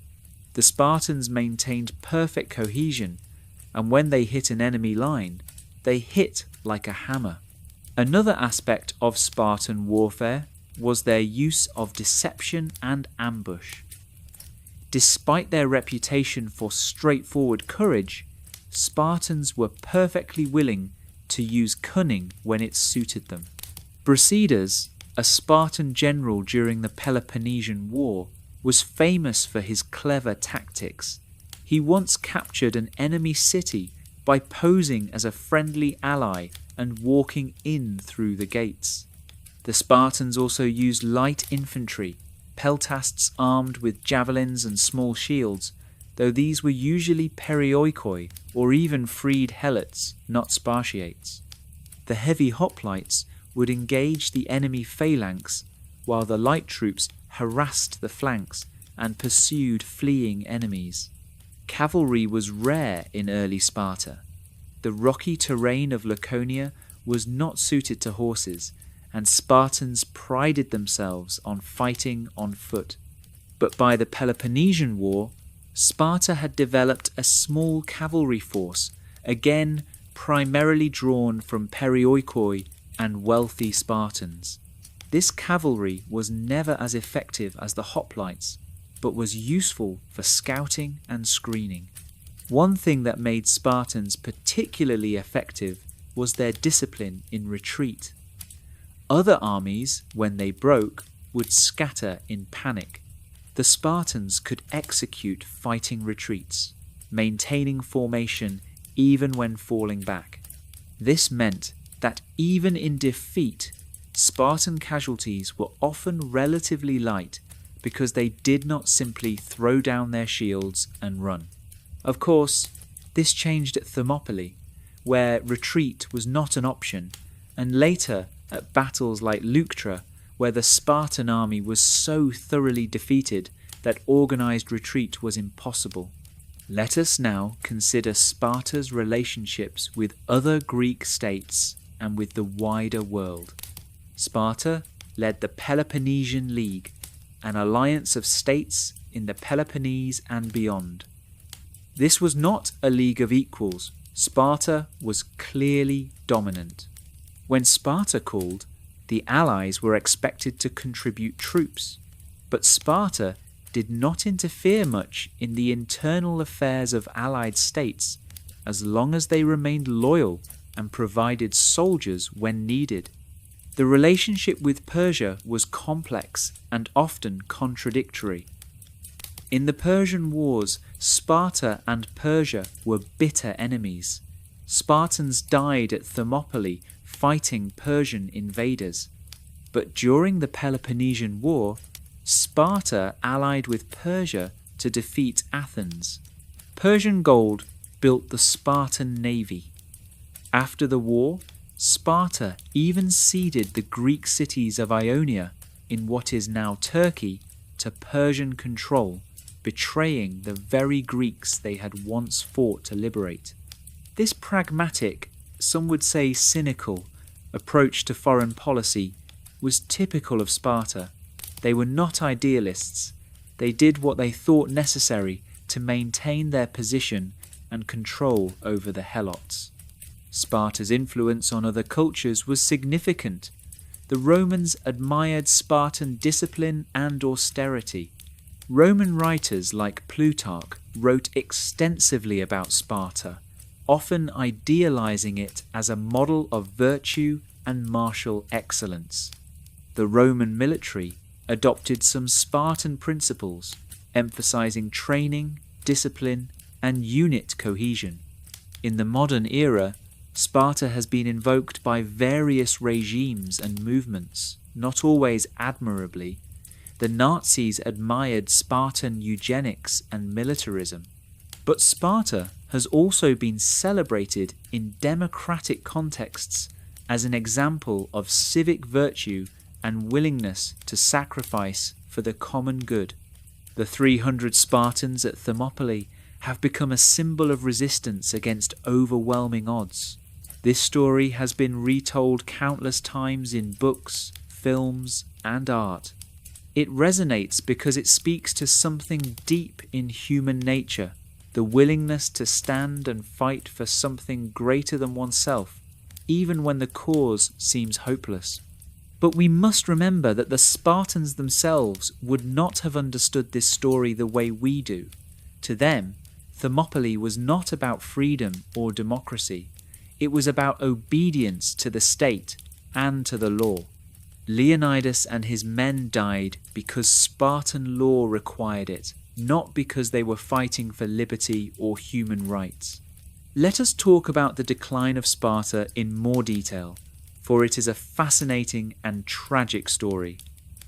The Spartans maintained perfect cohesion, and when they hit an enemy line, they hit like a hammer. Another aspect of Spartan warfare was their use of deception and ambush. Despite their reputation for straightforward courage, Spartans were perfectly willing to use cunning when it suited them. Brasidas, a Spartan general during the Peloponnesian War, was famous for his clever tactics. He once captured an enemy city by posing as a friendly ally and walking in through the gates. The Spartans also used light infantry, peltasts armed with javelins and small shields, though these were usually perioikoi or even freed helots, not Spartiates. The heavy hoplites would engage the enemy phalanx, while the light troops harassed the flanks and pursued fleeing enemies. Cavalry was rare in early Sparta. The rocky terrain of Laconia was not suited to horses, and Spartans prided themselves on fighting on foot. But by the Peloponnesian War, Sparta had developed a small cavalry force, again primarily drawn from perioikoi and wealthy Spartans. This cavalry was never as effective as the hoplites, but was useful for scouting and screening. One thing that made Spartans particularly effective was their discipline in retreat. Other armies, when they broke, would scatter in panic. The Spartans could execute fighting retreats, maintaining formation even when falling back. This meant that even in defeat, Spartan casualties were often relatively light because they did not simply throw down their shields and run. Of course, this changed at Thermopylae, where retreat was not an option, and later at battles like Leuctra, where the Spartan army was so thoroughly defeated that organised retreat was impossible. Let us now consider Sparta's relationships with other Greek states and with the wider world. Sparta led the Peloponnesian League, an alliance of states in the Peloponnese and beyond. This was not a league of equals. Sparta was clearly dominant. When Sparta called, the allies were expected to contribute troops, but Sparta did not interfere much in the internal affairs of allied states as long as they remained loyal and provided soldiers when needed. The relationship with Persia was complex and often contradictory. In the Persian Wars, Sparta and Persia were bitter enemies. Spartans died at Thermopylae fighting Persian invaders. But during the Peloponnesian War, Sparta allied with Persia to defeat Athens. Persian gold built the Spartan navy. After the war, Sparta even ceded the Greek cities of Ionia, in what is now Turkey, to Persian control, betraying the very Greeks they had once fought to liberate. This pragmatic, some would say cynical, approach to foreign policy was typical of Sparta. They were not idealists. They did what they thought necessary to maintain their position and control over the Helots. Sparta's influence on other cultures was significant. The Romans admired Spartan discipline and austerity. Roman writers like Plutarch wrote extensively about Sparta, often idealizing it as a model of virtue and martial excellence. The Roman military adopted some Spartan principles, emphasizing training, discipline, and unit cohesion. In the modern era, Sparta has been invoked by various regimes and movements, not always admirably. The Nazis admired Spartan eugenics and militarism. But Sparta has also been celebrated in democratic contexts as an example of civic virtue and willingness to sacrifice for the common good. The 300 Spartans at Thermopylae have become a symbol of resistance against overwhelming odds. This story has been retold countless times in books, films, and art. It resonates because it speaks to something deep in human nature, the willingness to stand and fight for something greater than oneself, even when the cause seems hopeless. But we must remember that the Spartans themselves would not have understood this story the way we do. To them, Thermopylae was not about freedom or democracy. It was about obedience to the state and to the law. Leonidas and his men died because Spartan law required it, not because they were fighting for liberty or human rights. Let us talk about the decline of Sparta in more detail, for it is a fascinating and tragic story.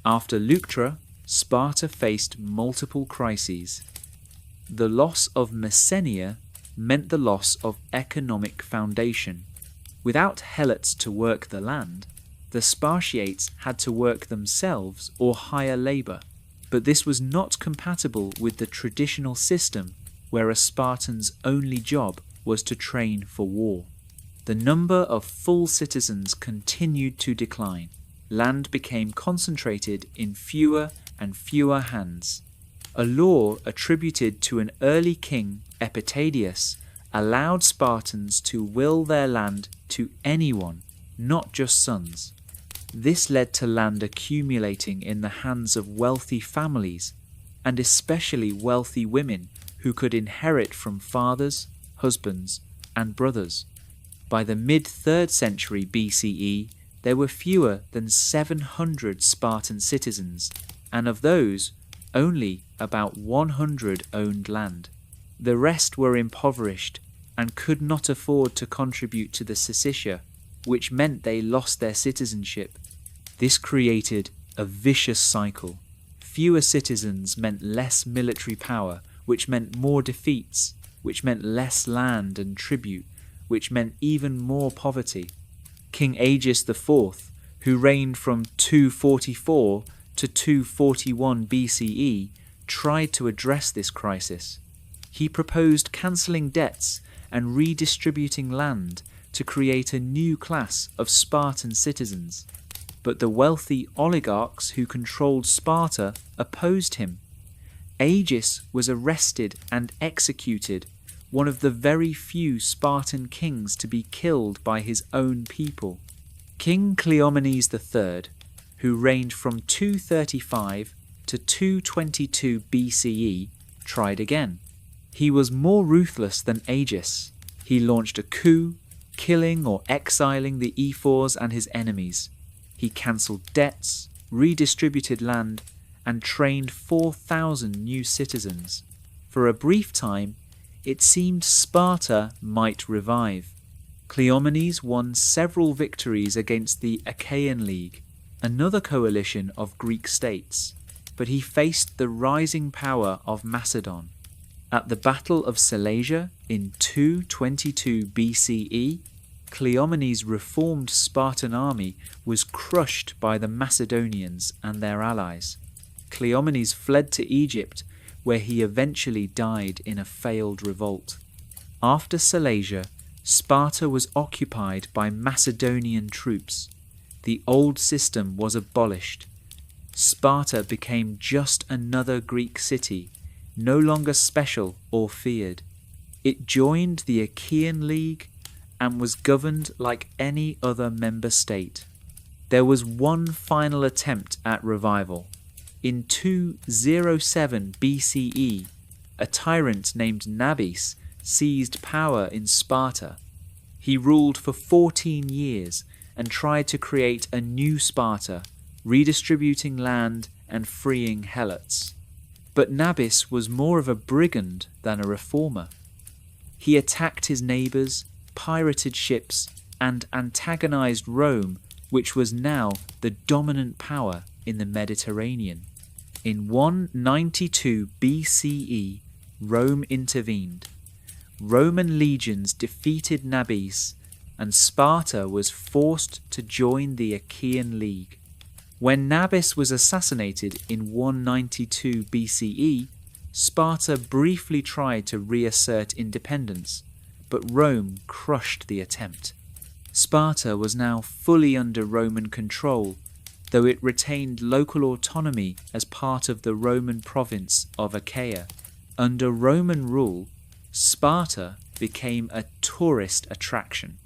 After Leuctra, Sparta faced multiple crises. The loss of Messenia meant the loss of economic foundation. Without Helots to work the land, the Spartiates had to work themselves or hire labour. But this was not compatible with the traditional system where a Spartan's only job was to train for war. The number of full citizens continued to decline. Land became concentrated in fewer and fewer hands. A law attributed to an early king, Epitadius, allowed Spartans to will their land to anyone, not just sons. This led to land accumulating in the hands of wealthy families, and especially wealthy women who could inherit from fathers, husbands, and brothers. By the mid-3rd century BCE, there were fewer than 700 Spartan citizens, and of those, only about 100 owned land. The rest were impoverished and could not afford to contribute to the Syssitia, which meant they lost their citizenship. This created a vicious cycle. Fewer citizens meant less military power, which meant more defeats, which meant less land and tribute, which meant even more poverty. King Aegeus IV, who reigned from 244 to 241 BCE, tried to address this crisis. He proposed cancelling debts and redistributing land to create a new class of Spartan citizens. But the wealthy oligarchs who controlled Sparta opposed him. Aegeus was arrested and executed, one of the very few Spartan kings to be killed by his own people. King Cleomenes III, who reigned from 235 to 222 BCE, tried again. He was more ruthless than Aegeus. He launched a coup, killing or exiling the ephors and his enemies. He cancelled debts, redistributed land, and trained 4,000 new citizens. For a brief time, it seemed Sparta might revive. Cleomenes won several victories against the Achaean League, another coalition of Greek states, but he faced the rising power of Macedon. At the Battle of Silesia in 222 BCE, Cleomenes' reformed Spartan army was crushed by the Macedonians and their allies. Cleomenes fled to Egypt, where he eventually died in a failed revolt. After Silesia, Sparta was occupied by Macedonian troops. The old system was abolished. Sparta became just another Greek city, no longer special or feared. It joined the Achaean League and was governed like any other member state. There was one final attempt at revival. In 207 BCE, a tyrant named Nabis seized power in Sparta. He ruled for 14 years and tried to create a new Sparta, redistributing land and freeing Helots. But Nabis was more of a brigand than a reformer. He attacked his neighbours, pirated ships, and antagonized Rome, which was now the dominant power in the Mediterranean. In 192 BCE, Rome intervened. Roman legions defeated Nabis, and Sparta was forced to join the Achaean League. When Nabis was assassinated in 192 BCE, Sparta briefly tried to reassert independence, but Rome crushed the attempt. Sparta was now fully under Roman control, though it retained local autonomy as part of the Roman province of Achaia. Under Roman rule, Sparta became a tourist attraction.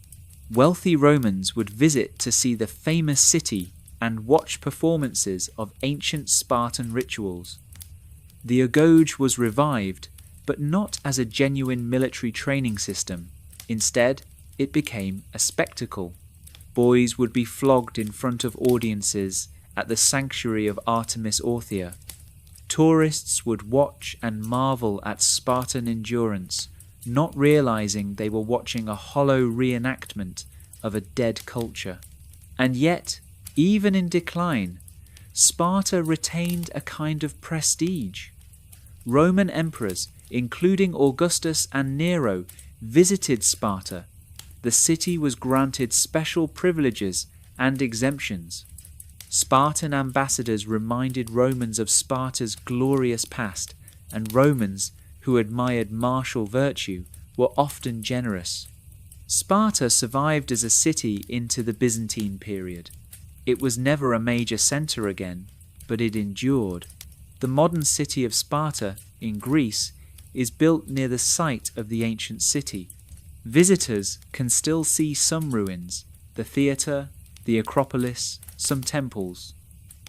Wealthy Romans would visit to see the famous city and watch performances of ancient Spartan rituals. The Agoge was revived, but not as a genuine military training system. Instead, it became a spectacle. Boys would be flogged in front of audiences at the sanctuary of Artemis Orthia. Tourists would watch and marvel at Spartan endurance, not realizing they were watching a hollow reenactment of a dead culture. And yet, even in decline, Sparta retained a kind of prestige. Roman emperors, including Augustus and Nero, visited Sparta. The city was granted special privileges and exemptions. Spartan ambassadors reminded Romans of Sparta's glorious past, and Romans who admired martial virtue were often generous. Sparta survived as a city into the Byzantine period. It was never a major centre again, but it endured. The modern city of Sparta, in Greece, is built near the site of the ancient city. Visitors can still see some ruins, the theatre, the Acropolis, some temples.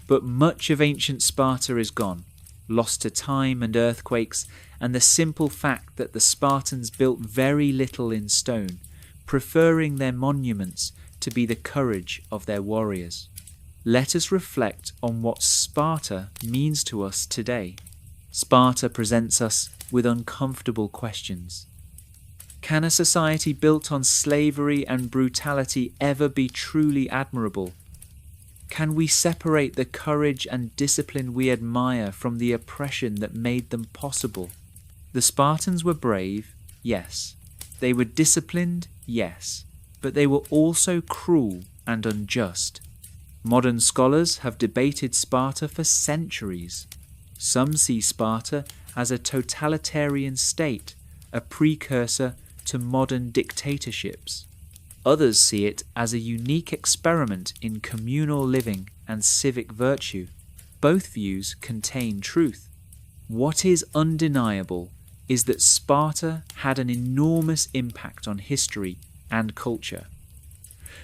But much of ancient Sparta is gone, lost to time and earthquakes, and the simple fact that the Spartans built very little in stone, preferring their monuments to be the courage of their warriors. Let us reflect on what Sparta means to us today. Sparta presents us with uncomfortable questions. Can a society built on slavery and brutality ever be truly admirable? Can we separate the courage and discipline we admire from the oppression that made them possible? The Spartans were brave, yes. They were disciplined, yes. But they were also cruel and unjust. Modern scholars have debated Sparta for centuries. Some see Sparta as a totalitarian state, a precursor to modern dictatorships. Others see it as a unique experiment in communal living and civic virtue. Both views contain truth. What is undeniable is that Sparta had an enormous impact on history and culture.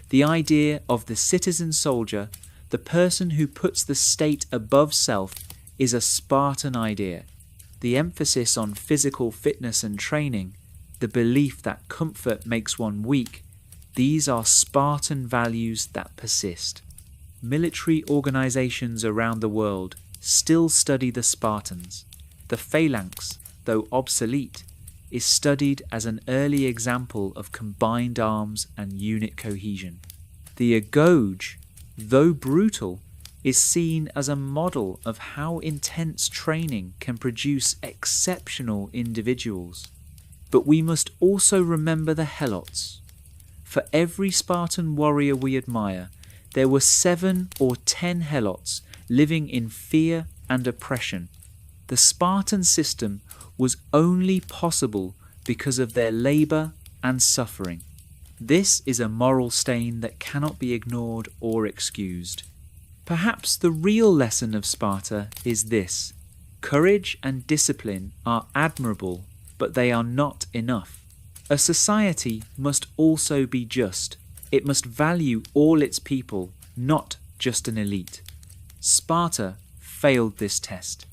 The idea of the citizen soldier, the person who puts the state above self, is a Spartan idea. The emphasis on physical fitness and training, the belief that comfort makes one weak, these are Spartan values that persist. Military organizations around the world still study the Spartans. The Phalanx, though obsolete, is studied as an early example of combined arms and unit cohesion. The Agoge, though brutal, is seen as a model of how intense training can produce exceptional individuals. But we must also remember the Helots. For every Spartan warrior we admire, there were 7 or 10 Helots living in fear and oppression. The Spartan system was only possible because of their labour and suffering. This is a moral stain that cannot be ignored or excused. Perhaps the real lesson of Sparta is this: courage and discipline are admirable, but they are not enough. A society must also be just. It must value all its people, not just an elite. Sparta failed this test.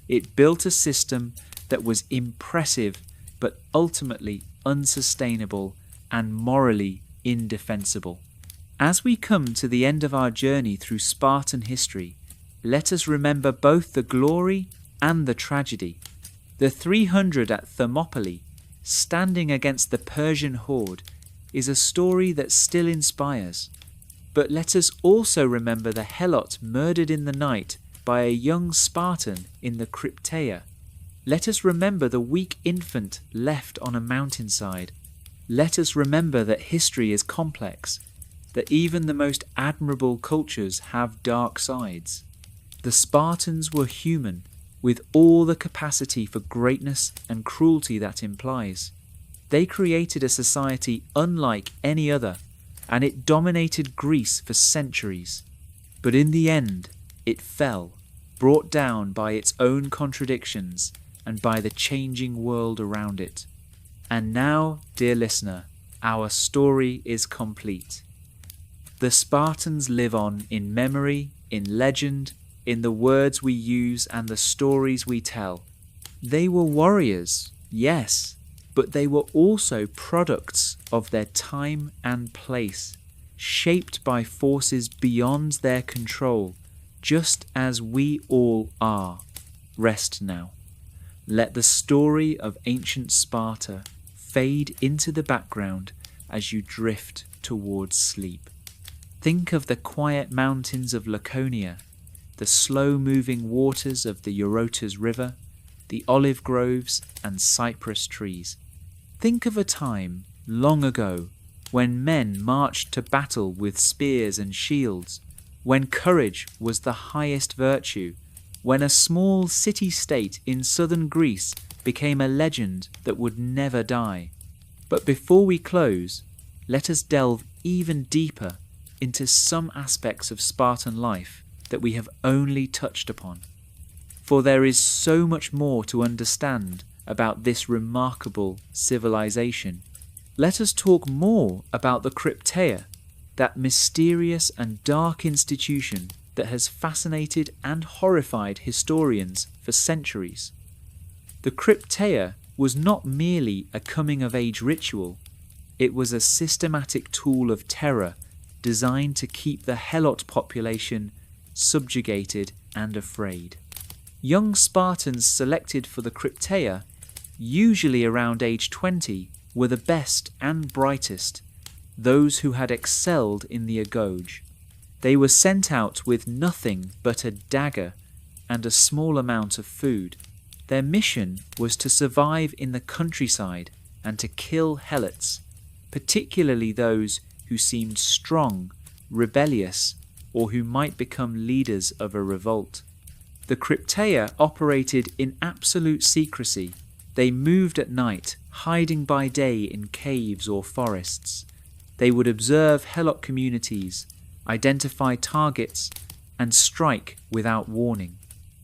It built a system that was impressive but ultimately unsustainable and morally indefensible. As we come to the end of our journey through Spartan history, let us remember both the glory and the tragedy. The 300 at Thermopylae, standing against the Persian horde, is a story that still inspires. But let us also remember the Helots murdered in the night by a young Spartan in the Crypteia. Let us remember the weak infant left on a mountainside. Let us remember that history is complex, that even the most admirable cultures have dark sides. The Spartans were human, with all the capacity for greatness and cruelty that implies. They created a society unlike any other, and it dominated Greece for centuries. But in the end, it fell, brought down by its own contradictions and by the changing world around it. And now, dear listener, our story is complete. The Spartans live on in memory, in legend, in the words we use and the stories we tell. They were warriors, yes, but they were also products of their time and place, shaped by forces beyond their control, just as we all are. Rest now. Let the story of ancient Sparta fade into the background as you drift towards sleep. Think of the quiet mountains of Laconia, the slow-moving waters of the Eurotas River, the olive groves and cypress trees. Think of a time long ago when men marched to battle with spears and shields, when courage was the highest virtue, when a small city-state in southern Greece became a legend that would never die. But before we close, let us delve even deeper into some aspects of Spartan life that we have only touched upon. For there is so much more to understand about this remarkable civilization. Let us talk more about the Crypteia, that mysterious and dark institution that has fascinated and horrified historians for centuries. The Crypteia was not merely a coming-of-age ritual, it was a systematic tool of terror designed to keep the Helot population subjugated and afraid. Young Spartans selected for the Crypteia, usually around age 20, were the best and brightest, those who had excelled in the Agoge. They were sent out with nothing but a dagger and a small amount of food. Their mission was to survive in the countryside and to kill Helots, particularly those who seemed strong, rebellious, or who might become leaders of a revolt. The Crypteia operated in absolute secrecy. They moved at night, hiding by day in caves or forests. They would observe Helot communities, identify targets, and strike without warning.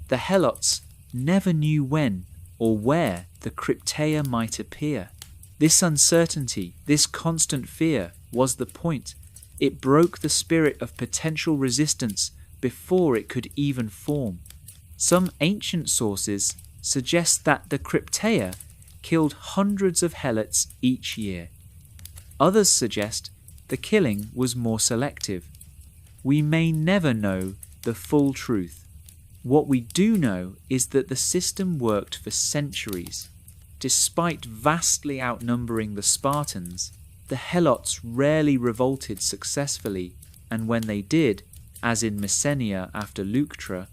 The Helots never knew when or where the Crypteia might appear. This uncertainty, this constant fear, was the point. It broke the spirit of potential resistance before it could even form. Some ancient sources suggest that the Crypteia killed hundreds of Helots each year. Others suggest the killing was more selective. We may never know the full truth. What we do know is that the system worked for centuries. Despite vastly outnumbering the Spartans, the Helots rarely revolted successfully, and when they did, as in Messenia after Leuctra,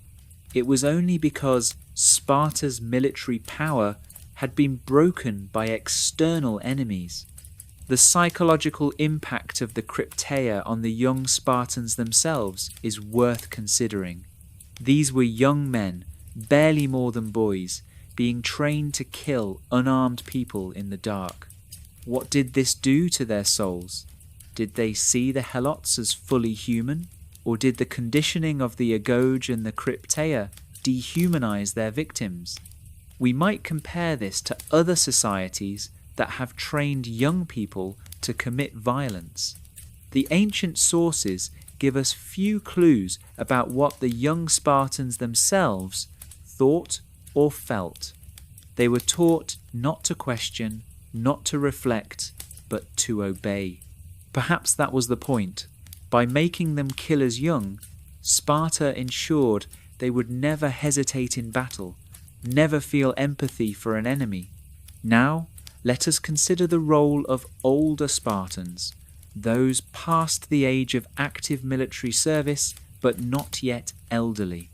it was only because Sparta's military power had been broken by external enemies. The psychological impact of the Crypteia on the young Spartans themselves is worth considering. These were young men, barely more than boys, being trained to kill unarmed people in the dark. What did this do to their souls? Did they see the Helots as fully human? Or did the conditioning of the Agoge and the Crypteia dehumanize their victims? We might compare this to other societies that have trained young people to commit violence. The ancient sources give us few clues about what the young Spartans themselves thought or felt. They were taught not to question, not to reflect, but to obey. Perhaps that was the point. By making them killers young, Sparta ensured they would never hesitate in battle, never feel empathy for an enemy. Now, let us consider the role of older Spartans, those past the age of active military service but not yet elderly.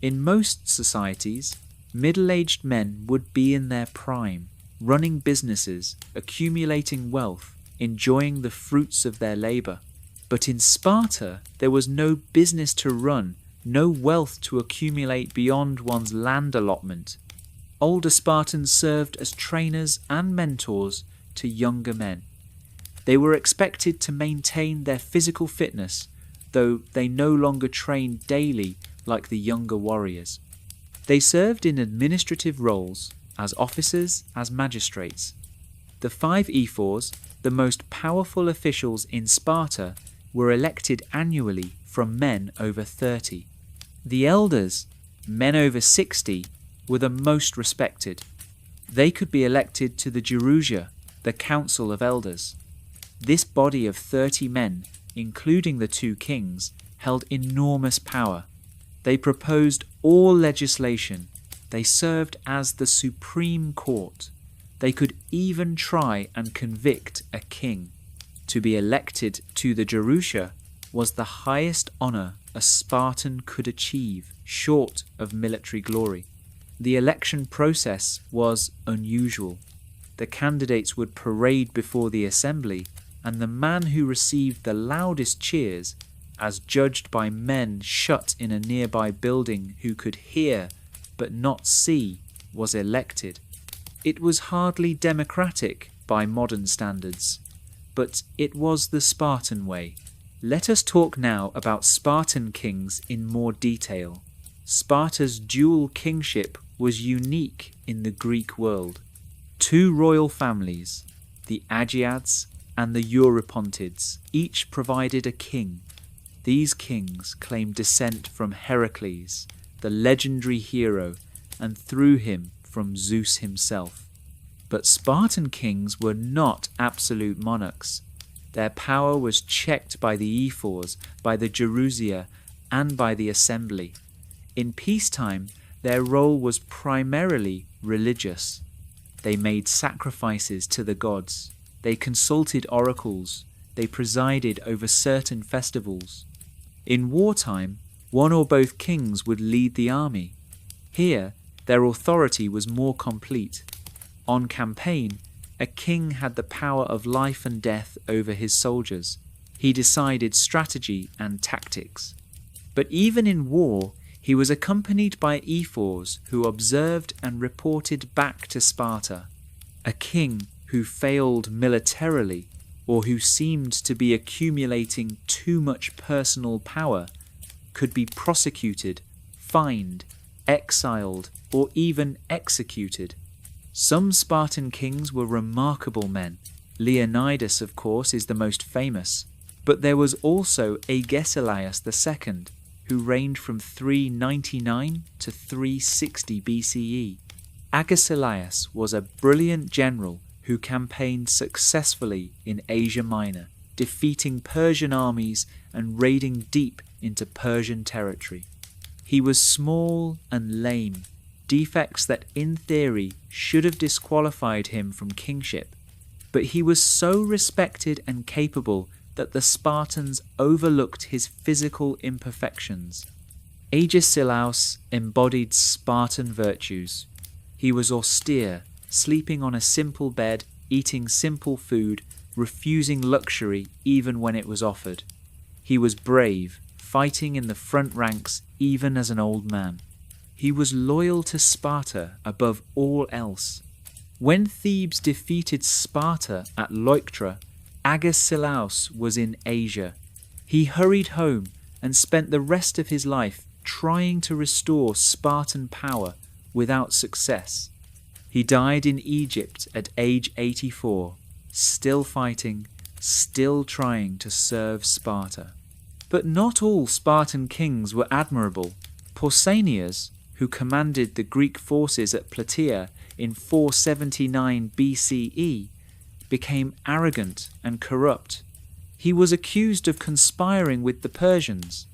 In most societies, middle-aged men would be in their prime, running businesses, accumulating wealth, enjoying the fruits of their labour. But in Sparta, there was no business to run, no wealth to accumulate beyond one's land allotment. Older Spartans served as trainers and mentors to younger men. They were expected to maintain their physical fitness, though they no longer trained daily like the younger warriors. They served in administrative roles, as officers, as magistrates. The 5 ephors, the most powerful officials in Sparta, were elected annually from men over 30. The elders, men over 60, were the most respected. They could be elected to the Gerousia, the Council of Elders. This body of 30 men, including the 2 kings, held enormous power. They proposed all legislation. They served as the supreme court. They could even try and convict a king. To be elected to the Gerousia was the highest honour a Spartan could achieve, short of military glory. The election process was unusual. The candidates would parade before the assembly, and the man who received the loudest cheers, as judged by men shut in a nearby building who could hear but not see, was elected. It was hardly democratic by modern standards, but it was the Spartan way. Let us talk now about Spartan kings in more detail. Sparta's dual kingship was unique in the Greek world. 2 royal families, the Agiads and the Eurypontids, each provided a king. These kings claimed descent from Heracles, the legendary hero, and through him from Zeus himself. But Spartan kings were not absolute monarchs. Their power was checked by the ephors, by the Gerousia, and by the assembly. In peacetime, their role was primarily religious. They made sacrifices to the gods. They consulted oracles. They presided over certain festivals. In wartime, one or both kings would lead the army. Here, their authority was more complete. On campaign, a king had the power of life and death over his soldiers. He decided strategy and tactics. But even in war, he was accompanied by ephors who observed and reported back to Sparta. A king who failed militarily, or who seemed to be accumulating too much personal power, could be prosecuted, fined, exiled, or even executed. Some Spartan kings were remarkable men. Leonidas, of course, is the most famous. But there was also Agesilaus II, who reigned from 399 to 360 BCE. Agesilaus was a brilliant general who campaigned successfully in Asia Minor, defeating Persian armies and raiding deep into Persian territory. He was small and lame, defects that in theory should have disqualified him from kingship. But he was so respected and capable that the Spartans overlooked his physical imperfections. Agesilaus embodied Spartan virtues. He was austere, sleeping on a simple bed, eating simple food, refusing luxury even when it was offered. He was brave, fighting in the front ranks even as an old man. He was loyal to Sparta above all else. When Thebes defeated Sparta at Leuctra, Agesilaus was in Asia. He hurried home and spent the rest of his life trying to restore Spartan power without success. He died in Egypt at age 84, still fighting, still trying to serve Sparta. But not all Spartan kings were admirable. Pausanias, who commanded the Greek forces at Plataea in 479 BCE, became arrogant and corrupt. He was accused of conspiring with the Persians.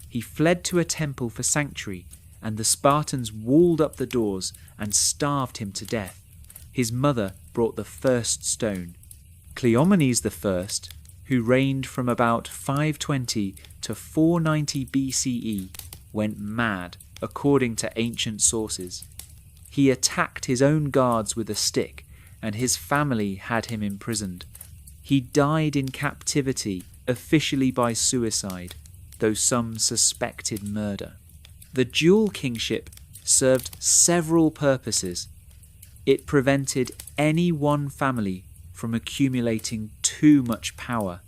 He fled to a temple for sanctuary, and the Spartans walled up the doors and starved him to death. His mother brought the first stone. Cleomenes I, who reigned from about 520 to 490 BCE, went mad, according to ancient sources. He attacked his own guards with a stick, and his family had him imprisoned. He died in captivity, officially by suicide, though some suspected murder. The dual kingship served several purposes. It prevented any one family from accumulating too much power.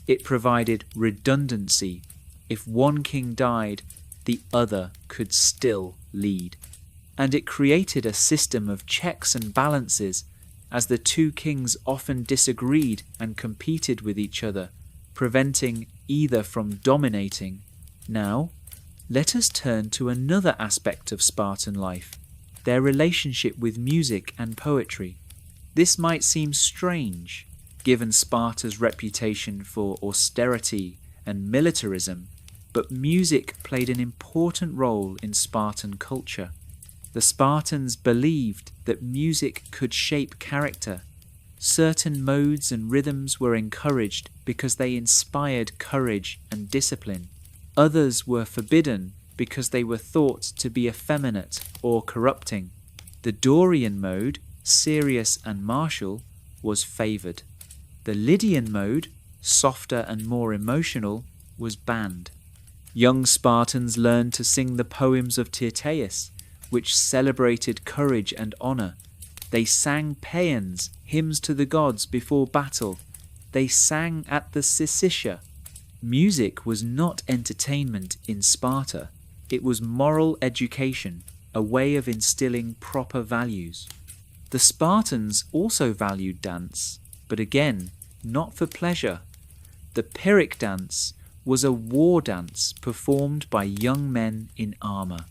It provided redundancy. If one king died, the other could still lead. And it created a system of checks and balances, as the two kings often disagreed and competed with each other, preventing either from dominating. Now, let us turn to another aspect of Spartan life, their relationship with music and poetry. This might seem strange, given Sparta's reputation for austerity and militarism, but music played an important role in Spartan culture. The Spartans believed that music could shape character. Certain modes and rhythms were encouraged because they inspired courage and discipline. Others were forbidden because they were thought to be effeminate or corrupting. The Dorian mode, serious and martial, was favoured. The Lydian mode, softer and more emotional, was banned. Young Spartans learned to sing the poems of Tyrtaeus, which celebrated courage and honour. They sang paeans, hymns to the gods, before battle. They sang at the Syssitia. Music was not entertainment in Sparta. It was moral education, a way of instilling proper values. The Spartans also valued dance, but again, not for pleasure. The Pyrrhic dance was a war dance performed by young men in armour.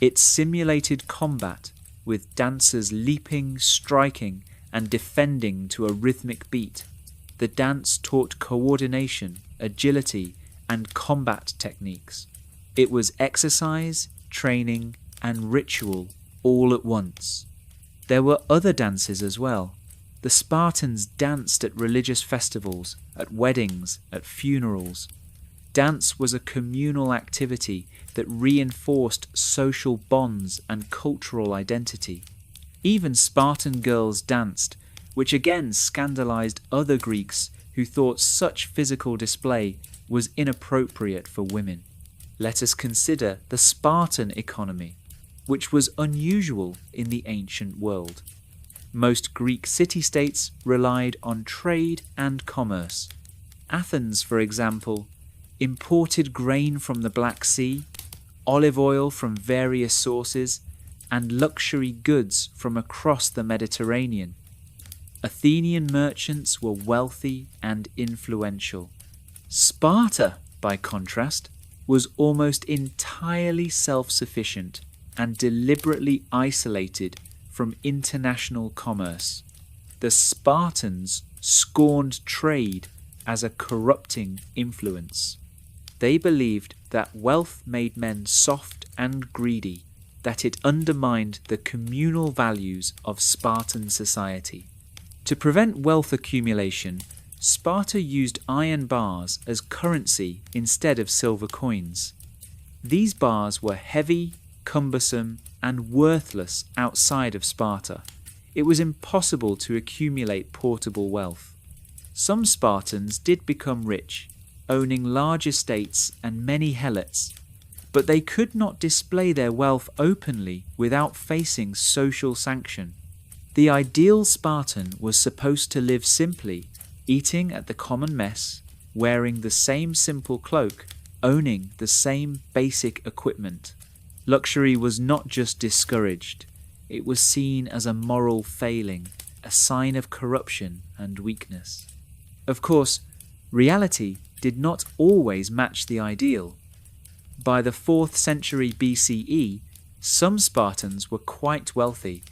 It simulated combat, with dancers leaping, striking, and defending to a rhythmic beat. The dance taught coordination, agility, and combat techniques. It was exercise, training, and ritual all at once. There were other dances as well. The Spartans danced at religious festivals, at weddings, at funerals. Dance was a communal activity that reinforced social bonds and cultural identity. Even Spartan girls danced, which again scandalized other Greeks who thought such physical display was inappropriate for women. Let us consider the Spartan economy, which was unusual in the ancient world. Most Greek city-states relied on trade and commerce. Athens, for example, imported grain from the Black Sea, olive oil from various sources, and luxury goods from across the Mediterranean. Athenian merchants were wealthy and influential. Sparta, by contrast, was almost entirely self-sufficient and deliberately isolated from international commerce. The Spartans scorned trade as a corrupting influence. They believed that wealth made men soft and greedy, that it undermined the communal values of Spartan society. To prevent wealth accumulation, Sparta used iron bars as currency instead of silver coins. These bars were heavy, cumbersome, and worthless outside of Sparta. It was impossible to accumulate portable wealth. Some Spartans did become rich, owning large estates and many helots, but they could not display their wealth openly without facing social sanction. The ideal Spartan was supposed to live simply, eating at the common mess, wearing the same simple cloak, owning the same basic equipment. Luxury was not just discouraged, it was seen as a moral failing, a sign of corruption and weakness. Of course, reality did not always match the ideal. By the 4th century BCE, Some Spartans were quite wealthy,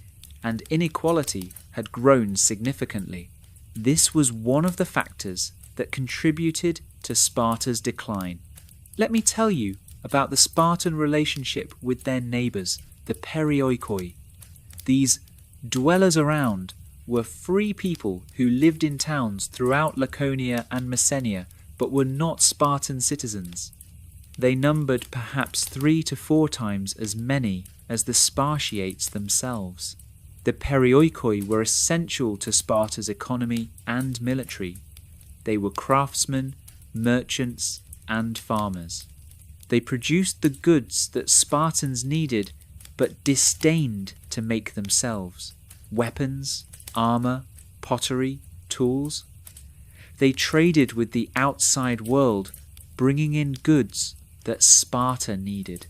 and inequality had grown significantly. This was one of the factors that contributed to Sparta's decline. Let me tell you about the Spartan relationship with their neighbours, the Perioikoi. These dwellers around were free people who lived in towns throughout Laconia and Messenia, but were not Spartan citizens. They numbered perhaps 3 to 4 times as many as the Spartiates themselves. The Perioikoi were essential to Sparta's economy and military. They were craftsmen, merchants, and farmers. They produced the goods that Spartans needed but disdained to make themselves: weapons, armour, pottery, tools. They traded with the outside world, bringing in goods that Sparta needed.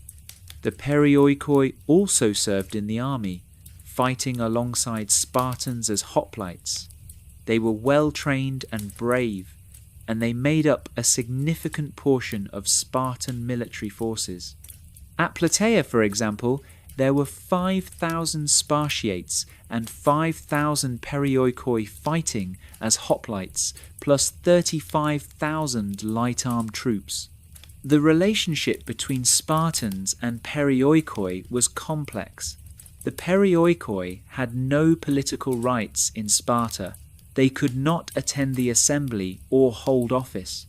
The Perioikoi also served in the army, fighting alongside Spartans as hoplites. They were well trained and brave, and they made up a significant portion of Spartan military forces. At Plataea, for example, there were 5,000 Spartiates and 5,000 Perioikoi fighting as hoplites, plus 35,000 light-armed troops. The relationship between Spartans and Perioikoi was complex. The Perioikoi had no political rights in Sparta. They could not attend the assembly or hold office.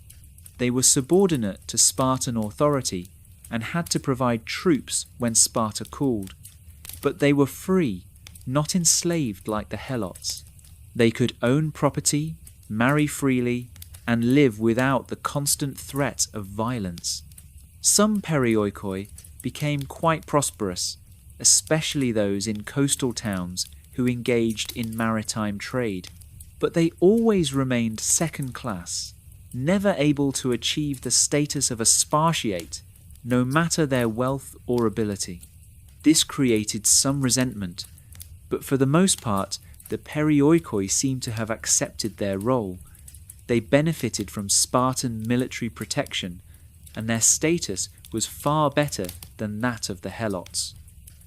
They were subordinate to Spartan authority and had to provide troops when Sparta called. But they were free, not enslaved like the Helots. They could own property, marry freely, and live without the constant threat of violence. Some Perioikoi became quite prosperous, especially those in coastal towns who engaged in maritime trade. But they always remained second class, never able to achieve the status of a Spartiate, no matter their wealth or ability. This created some resentment, but for the most part, the Perioikoi seem to have accepted their role. They benefited from Spartan military protection, and their status was far better than that of the Helots.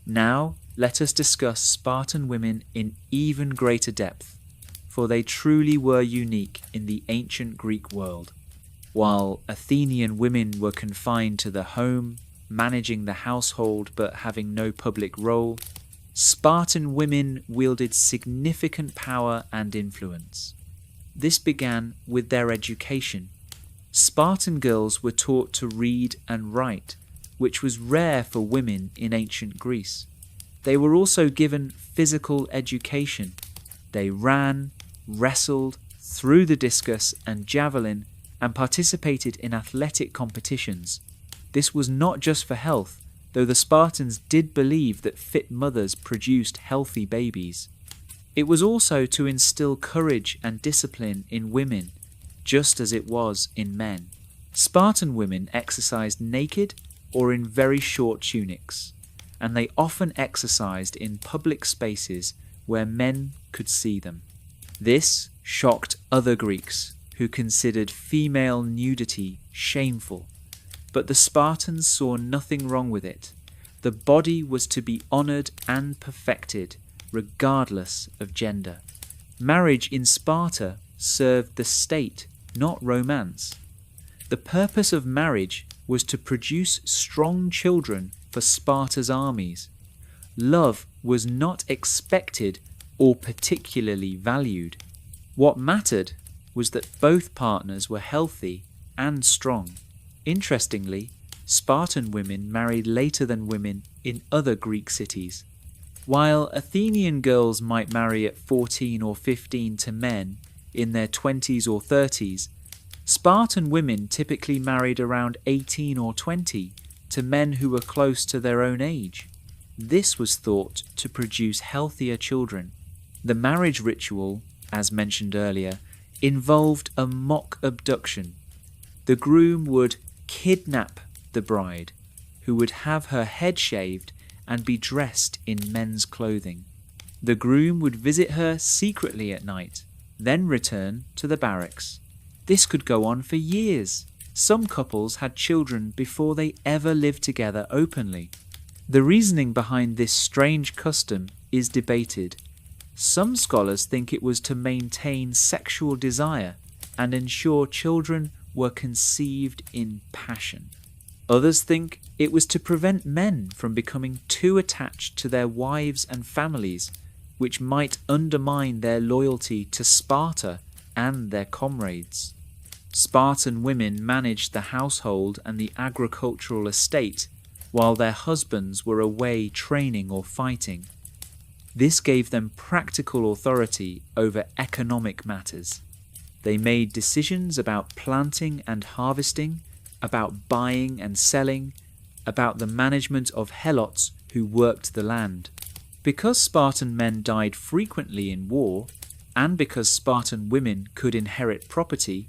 Now, let us discuss Spartan women in even greater depth, for they truly were unique in the ancient Greek world. While Athenian women were confined to the home, managing the household but having no public role, Spartan women wielded significant power and influence. This began with their education. Spartan girls were taught to read and write, which was rare for women in ancient Greece. They were also given physical education. They ran, wrestled, threw the discus and javelin, and participated in athletic competitions. This was not just for health, though the Spartans did believe that fit mothers produced healthy babies. It was also to instill courage and discipline in women, just as it was in men. Spartan women exercised naked or in very short tunics, and they often exercised in public spaces where men could see them. This shocked other Greeks, who considered female nudity shameful, but the Spartans saw nothing wrong with it. The body was to be honoured and perfected, regardless of gender. Marriage in Sparta served the state, not romance. The purpose of marriage was to produce strong children for Sparta's armies. Love was not expected or particularly valued. What mattered was that both partners were healthy and strong. Interestingly, Spartan women married later than women in other Greek cities. While Athenian girls might marry at 14 or 15 to men in their 20s or 30s, Spartan women typically married around 18 or 20 to men who were close to their own age. This was thought to produce healthier children. The marriage ritual, as mentioned earlier, involved a mock abduction. The groom would kidnap the bride, who would have her head shaved and be dressed in men's clothing. The groom would visit her secretly at night, then return to the barracks. This could go on for years. Some couples had children before they ever lived together openly. The reasoning behind this strange custom is debated. Some scholars think it was to maintain sexual desire and ensure children were conceived in passion. Others think it was to prevent men from becoming too attached to their wives and families, which might undermine their loyalty to Sparta and their comrades. Spartan women managed the household and the agricultural estate, while their husbands were away training or fighting. This gave them practical authority over economic matters. They made decisions about planting and harvesting, about buying and selling, about the management of Helots who worked the land. Because Spartan men died frequently in war, and because Spartan women could inherit property,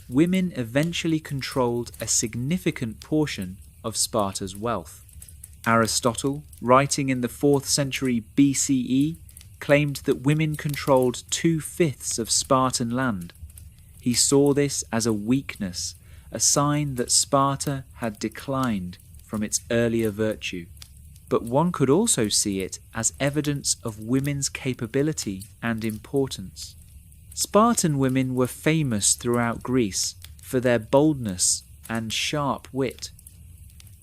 women eventually controlled a significant portion of Sparta's wealth. Aristotle, writing in the 4th century BCE, claimed that women controlled 2/5 of Spartan land. He saw this as a weakness, a sign that Sparta had declined from its earlier virtue. But one could also see it as evidence of women's capability and importance. Spartan women were famous throughout Greece for their boldness and sharp wit.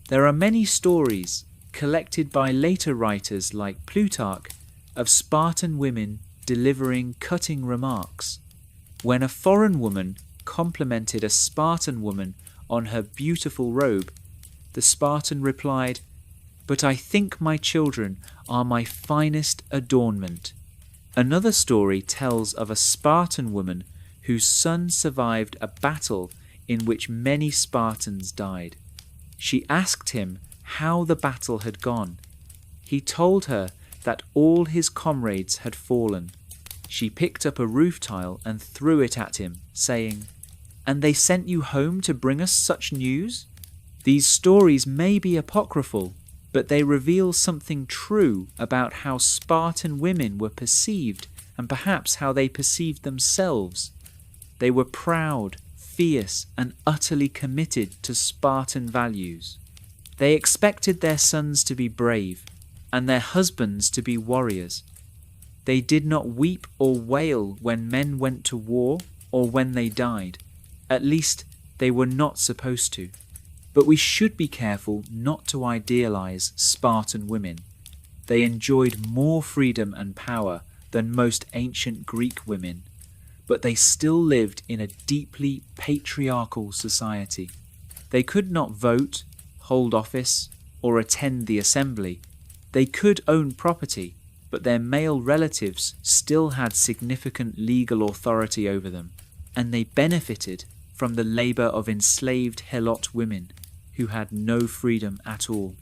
There are many stories, collected by later writers like Plutarch, of Spartan women delivering cutting remarks. When a foreign woman complimented a Spartan woman on her beautiful robe, the Spartan replied, "But I think my children are my finest adornment." Another story tells of a Spartan woman whose son survived a battle in which many Spartans died. She asked him how the battle had gone. He told her that all his comrades had fallen. She picked up a roof tile and threw it at him, saying, "And they sent you home to bring us such news?" These stories may be apocryphal, but they reveal something true about how Spartan women were perceived and perhaps how they perceived themselves. They were proud, fierce, and utterly committed to Spartan values. They expected their sons to be brave and their husbands to be warriors. They did not weep or wail when men went to war or when they died. At least they were not supposed to. But we should be careful not to idealize Spartan women. They enjoyed more freedom and power than most ancient Greek women, but they still lived in a deeply patriarchal society. They could not vote, hold office, or attend the assembly. They could own property, but their male relatives still had significant legal authority over them, and they benefited from the labor of enslaved Helot women who had no freedom at all.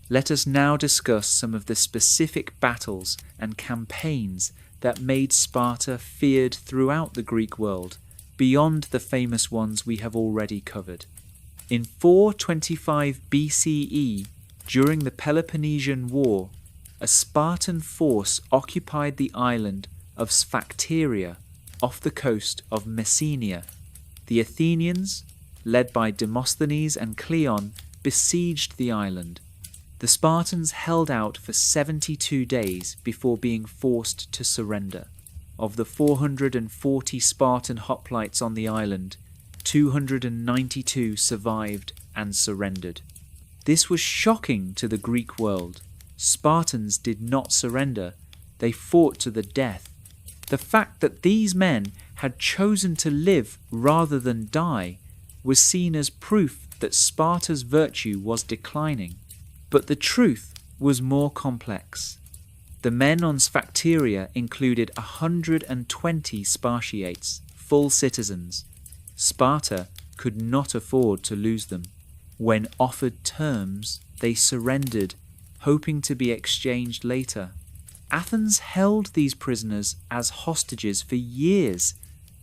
Let us now discuss some of the specific battles and campaigns that made Sparta feared throughout the Greek world, beyond the famous ones we have already covered. In 425 BCE, during the Peloponnesian War, a Spartan force occupied the island of Sphacteria off the coast of Messenia. The Athenians, led by Demosthenes and Cleon, besieged the island. The Spartans held out for 72 days before being forced to surrender. Of the 440 Spartan hoplites on the island, 292 survived and surrendered. This was shocking to the Greek world. Spartans did not surrender. They fought to the death. The fact that these men had chosen to live rather than die was seen as proof that Sparta's virtue was declining. But the truth was more complex. The men on Sphacteria included 120 Spartiates, full citizens. Sparta could not afford to lose them. When offered terms, they surrendered, hoping to be exchanged later. Athens held these prisoners as hostages for years,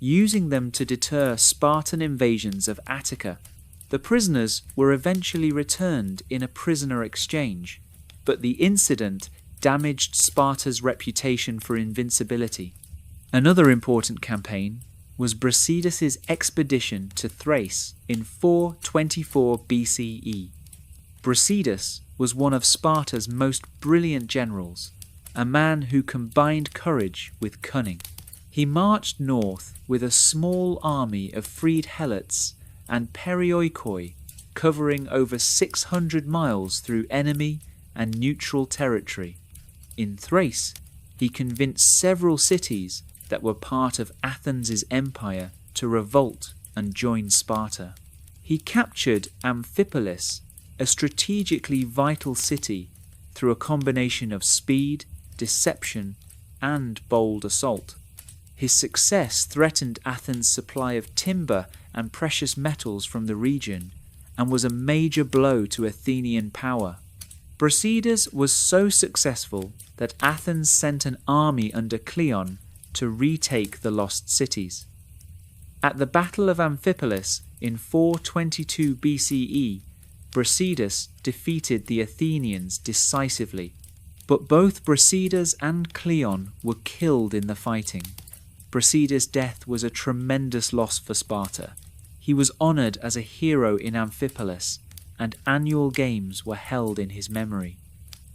using them to deter Spartan invasions of Attica. The prisoners were eventually returned in a prisoner exchange, but the incident damaged Sparta's reputation for invincibility. Another important campaign was Brasidas' expedition to Thrace in 424 BCE. Brasidas was one of Sparta's most brilliant generals, a man who combined courage with cunning. He marched north with a small army of freed Helots and Perioikoi, covering over 600 miles through enemy and neutral territory. In Thrace, he convinced several cities that were part of Athens' empire to revolt and join Sparta. He captured Amphipolis, a strategically vital city, through a combination of speed, deception, and bold assault. His success threatened Athens' supply of timber and precious metals from the region, and was a major blow to Athenian power. Brasidas was so successful that Athens sent an army under Cleon to retake the lost cities. At the Battle of Amphipolis in 422 BCE, Brasidas defeated the Athenians decisively, but both Brasidas and Cleon were killed in the fighting. Brasidas' death was a tremendous loss for Sparta. He was honoured as a hero in Amphipolis, and annual games were held in his memory.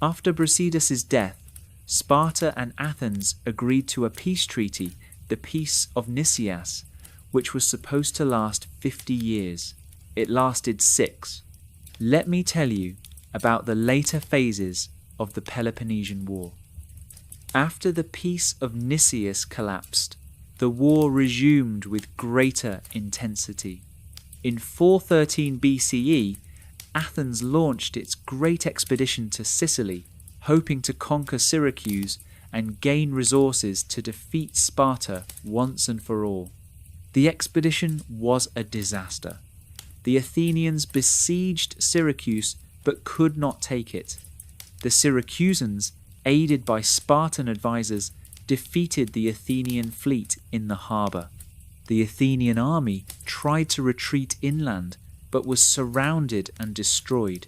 After Brasidas' death, Sparta and Athens agreed to a peace treaty, the Peace of Nicias, which was supposed to last 50 years. It lasted 6. Let me tell you about the later phases of the Peloponnesian War. After the Peace of Nicias collapsed, the war resumed with greater intensity. In 413 BCE, Athens launched its great expedition to Sicily, hoping to conquer Syracuse and gain resources to defeat Sparta once and for all. The expedition was a disaster. The Athenians besieged Syracuse but could not take it. The Syracusans, aided by Spartan advisors, defeated the Athenian fleet in the harbour. The Athenian army tried to retreat inland but was surrounded and destroyed.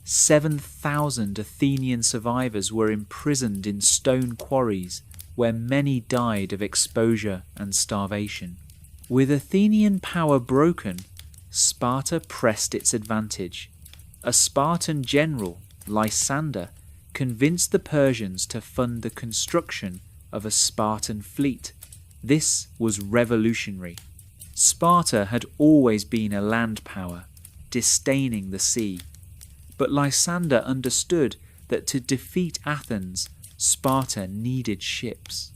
7,000 Athenian survivors were imprisoned in stone quarries, where many died of exposure and starvation. With Athenian power broken, Sparta pressed its advantage. A Spartan general, Lysander, convinced the Persians to fund the construction of a Spartan fleet. This was revolutionary. Sparta had always been a land power, disdaining the sea. But Lysander understood that to defeat Athens, Sparta needed ships.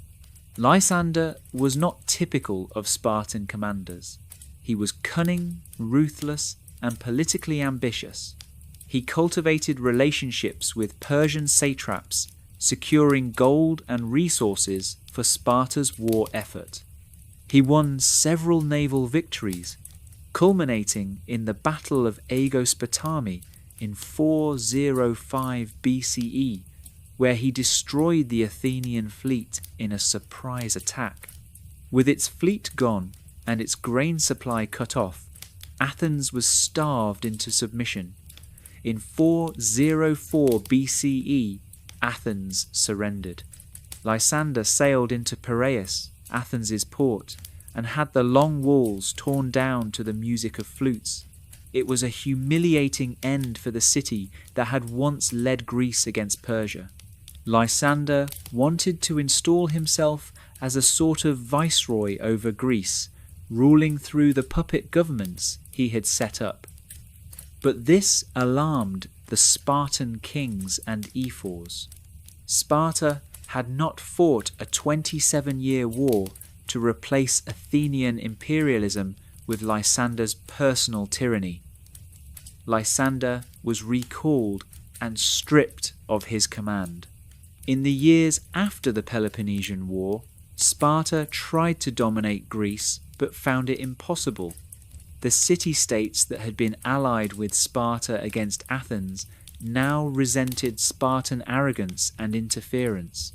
Lysander was not typical of Spartan commanders. He was cunning, ruthless, and politically ambitious. He cultivated relationships with Persian satraps, securing gold and resources for Sparta's war effort. He won several naval victories, culminating in the Battle of Agoge in 405 BCE, where he destroyed the Athenian fleet in a surprise attack. With its fleet gone and its grain supply cut off, Athens was starved into submission. In 404 BCE, Athens surrendered. Lysander sailed into Piraeus, Athens' port, and had the long walls torn down to the music of flutes. It was a humiliating end for the city that had once led Greece against Persia. Lysander wanted to install himself as a sort of viceroy over Greece, ruling through the puppet governments he had set up. But this alarmed the Spartan kings and ephors. Sparta had not fought a 27-year war to replace Athenian imperialism with Lysander's personal tyranny. Lysander was recalled and stripped of his command. In the years after the Peloponnesian War, Sparta tried to dominate Greece but found it impossible. The city-states that had been allied with Sparta against Athens now resented Spartan arrogance and interference.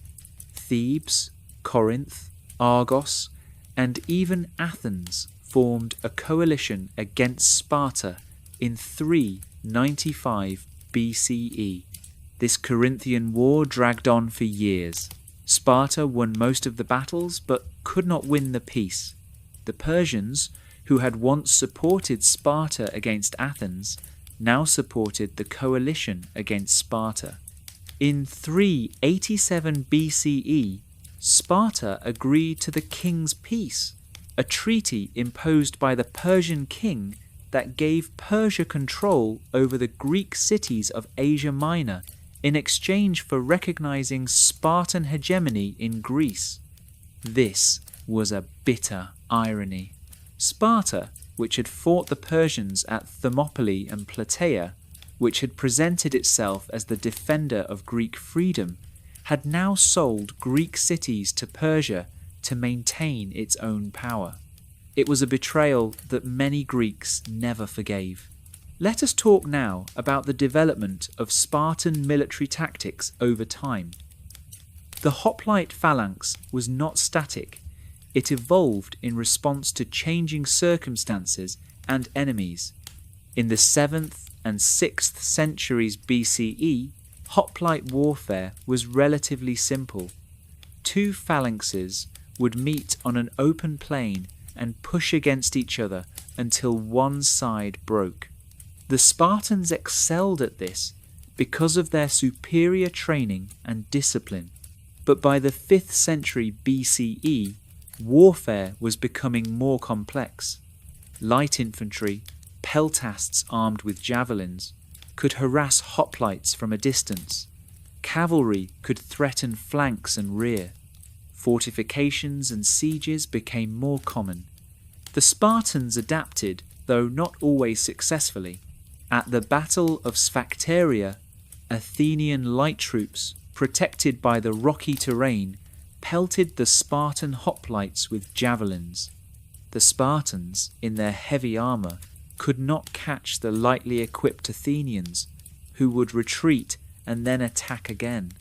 Thebes, Corinth, Argos, and even Athens formed a coalition against Sparta in 395 BCE. This Corinthian war dragged on for years. Sparta won most of the battles but could not win the peace. The Persians, who had once supported Sparta against Athens, now supported the coalition against Sparta. In 387 BCE, Sparta agreed to the king's peace, a treaty imposed by the Persian king that gave Persia control over the Greek cities of Asia Minor in exchange for recognizing Spartan hegemony in Greece. This was a bitter irony. Sparta, which had fought the Persians at Thermopylae and Plataea, which had presented itself as the defender of Greek freedom, had now sold Greek cities to Persia to maintain its own power. It was a betrayal that many Greeks never forgave. Let us talk now about the development of Spartan military tactics over time. The hoplite phalanx was not static. It evolved in response to changing circumstances and enemies. In the 7th and 6th centuries BCE, hoplite warfare was relatively simple. Two phalanxes would meet on an open plain and push against each other until one side broke. The Spartans excelled at this because of their superior training and discipline. But by the 5th century BCE, warfare was becoming more complex. Light infantry, peltasts armed with javelins, could harass hoplites from a distance. Cavalry could threaten flanks and rear. Fortifications and sieges became more common. The Spartans adapted, though not always successfully. At the Battle of Sphacteria, Athenian light troops, protected by the rocky terrain, pelted the Spartan hoplites with javelins. The Spartans, in their heavy armour, could not catch the lightly equipped Athenians, who would retreat and then attack again.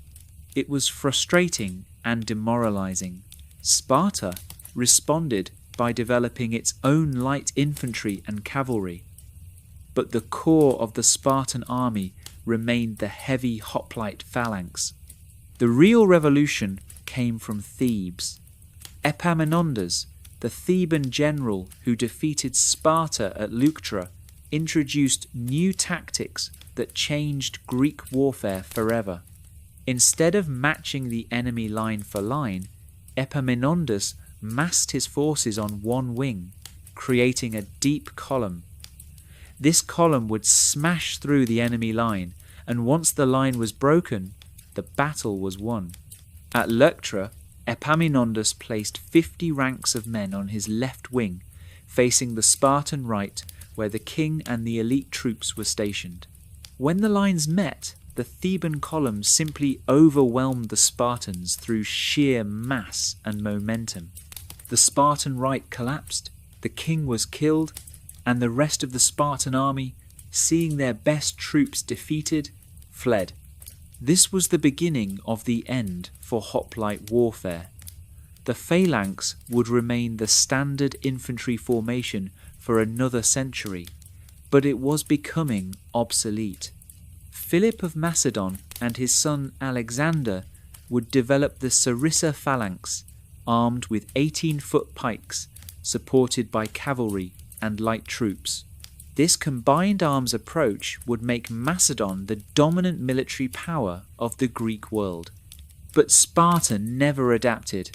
It was frustrating and demoralising. Sparta responded by developing its own light infantry and cavalry. But the core of the Spartan army remained the heavy hoplite phalanx. The real revolution came from Thebes. Epaminondas, the Theban general who defeated Sparta at Leuctra, introduced new tactics that changed Greek warfare forever. Instead of matching the enemy line for line, Epaminondas massed his forces on one wing, creating a deep column. This column would smash through the enemy line, and once the line was broken, the battle was won. At Leuctra, Epaminondas placed 50 ranks of men on his left wing, facing the Spartan right, where the king and the elite troops were stationed. When the lines met, the Theban column simply overwhelmed the Spartans through sheer mass and momentum. The Spartan right collapsed, the king was killed, and the rest of the Spartan army, seeing their best troops defeated, fled. This was the beginning of the end for hoplite warfare. The phalanx would remain the standard infantry formation for another century, but it was becoming obsolete. Philip of Macedon and his son Alexander would develop the sarissa phalanx, armed with 18-foot pikes, supported by cavalry and light troops. This combined arms approach would make Macedon the dominant military power of the Greek world. But Sparta never adapted.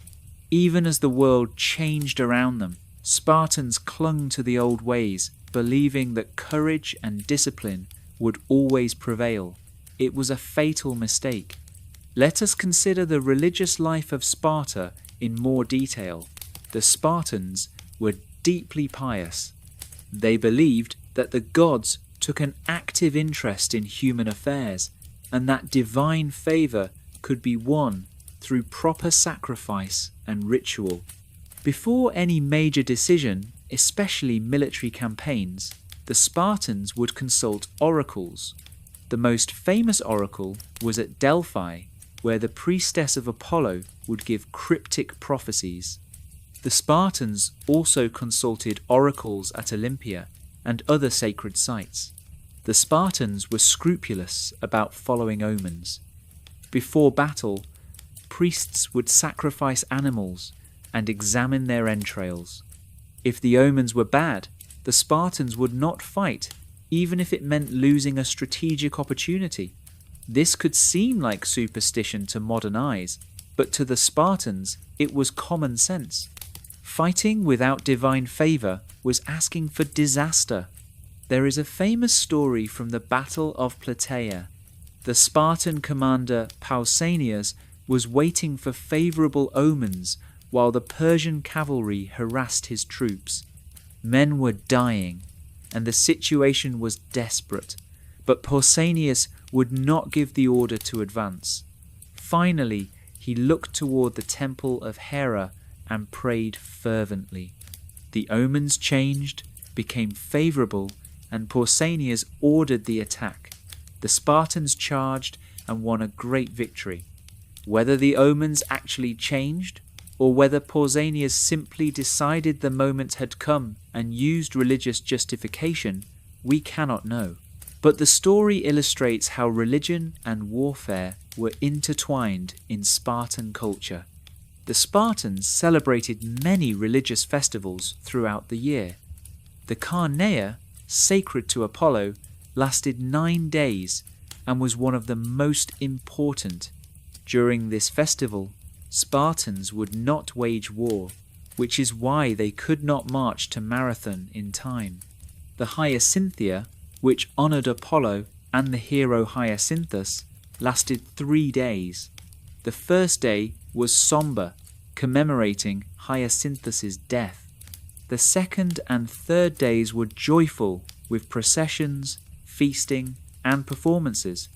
Even as the world changed around them, Spartans clung to the old ways, believing that courage and discipline would always prevail. It was a fatal mistake. Let us consider the religious life of Sparta in more detail. The Spartans were deeply pious. They believed that the gods took an active interest in human affairs, and that divine favour could be won through proper sacrifice and ritual. Before any major decision, especially military campaigns, the Spartans would consult oracles. The most famous oracle was at Delphi, where the priestess of Apollo would give cryptic prophecies. The Spartans also consulted oracles at Olympia and other sacred sites. The Spartans were scrupulous about following omens. Before battle, priests would sacrifice animals and examine their entrails. If the omens were bad, the Spartans would not fight, even if it meant losing a strategic opportunity. This could seem like superstition to modern eyes, but to the Spartans it was common sense. Fighting without divine favour was asking for disaster. There is a famous story from the Battle of Plataea. The Spartan commander Pausanias was waiting for favourable omens while the Persian cavalry harassed his troops. Men were dying, and the situation was desperate, but Pausanias would not give the order to advance. Finally, he looked toward the temple of Hera and prayed fervently. The omens changed, became favourable, and Pausanias ordered the attack. The Spartans charged and won a great victory. Whether the omens actually changed, or whether Pausanias simply decided the moment had come and used religious justification, we cannot know. But the story illustrates how religion and warfare were intertwined in Spartan culture. The Spartans celebrated many religious festivals throughout the year. The Carneia, sacred to Apollo, lasted 9 days and was one of the most important. During this festival, Spartans would not wage war, which is why they could not march to Marathon in time. The Hyacinthia, which honoured Apollo and the hero Hyacinthus, lasted 3 days. The first day was sombre, commemorating Hyacinthus's death. The second and third days were joyful, with processions, feasting, and performances.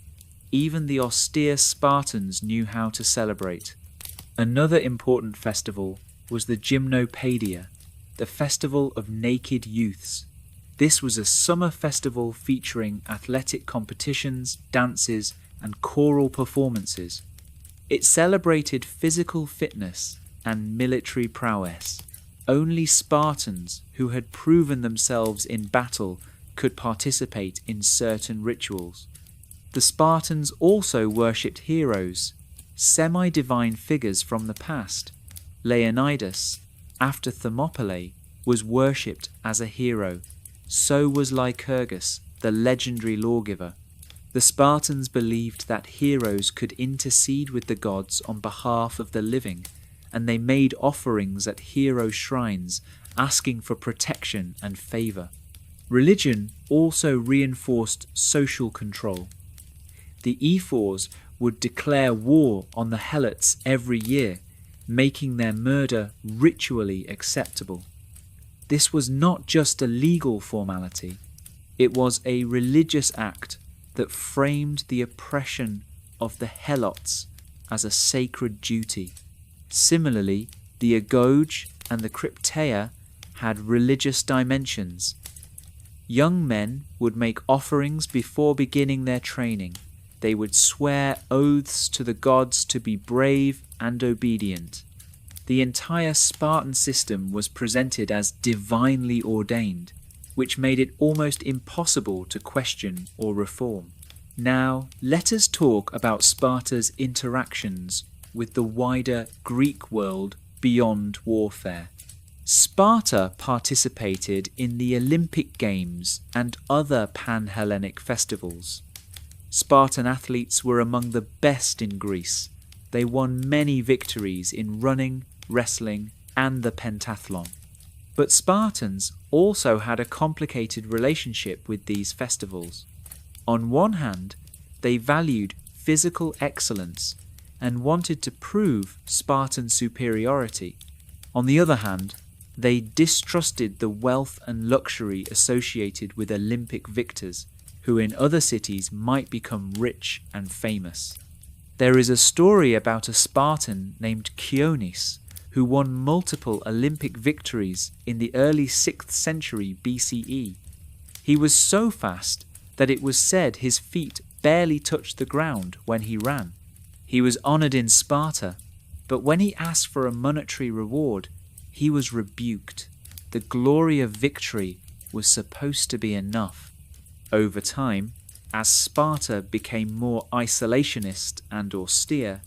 Even the austere Spartans knew how to celebrate. Another important festival was the Gymnopaedia, the festival of naked youths. This was a summer festival featuring athletic competitions, dances, and choral performances. It celebrated physical fitness and military prowess. Only Spartans who had proven themselves in battle could participate in certain rituals. The Spartans also worshipped heroes, semi-divine figures from the past. Leonidas, after Thermopylae, was worshipped as a hero. So was Lycurgus, the legendary lawgiver. The Spartans believed that heroes could intercede with the gods on behalf of the living, and they made offerings at hero shrines asking for protection and favour. Religion also reinforced social control. The ephors would declare war on the Helots every year, making their murder ritually acceptable. This was not just a legal formality, it was a religious act that framed the oppression of the Helots as a sacred duty. Similarly, the Agoge and the Crypteia had religious dimensions. Young men would make offerings before beginning their training. They would swear oaths to the gods to be brave and obedient. The entire Spartan system was presented as divinely ordained, which made it almost impossible to question or reform. Now, let us talk about Sparta's interactions with the wider Greek world beyond warfare. Sparta participated in the Olympic Games and other pan-Hellenic festivals. Spartan athletes were among the best in Greece. They won many victories in running, wrestling, and the pentathlon. But Spartans also had a complicated relationship with these festivals. On one hand, they valued physical excellence and wanted to prove Spartan superiority. On the other hand, they distrusted the wealth and luxury associated with Olympic victors, who in other cities might become rich and famous. There is a story about a Spartan named Chionis, who won multiple Olympic victories in the early 6th century BCE. He was so fast that it was said his feet barely touched the ground when he ran. He was honoured in Sparta, but when he asked for a monetary reward, he was rebuked. The glory of victory was supposed to be enough. Over time, as Sparta became more isolationist and austere,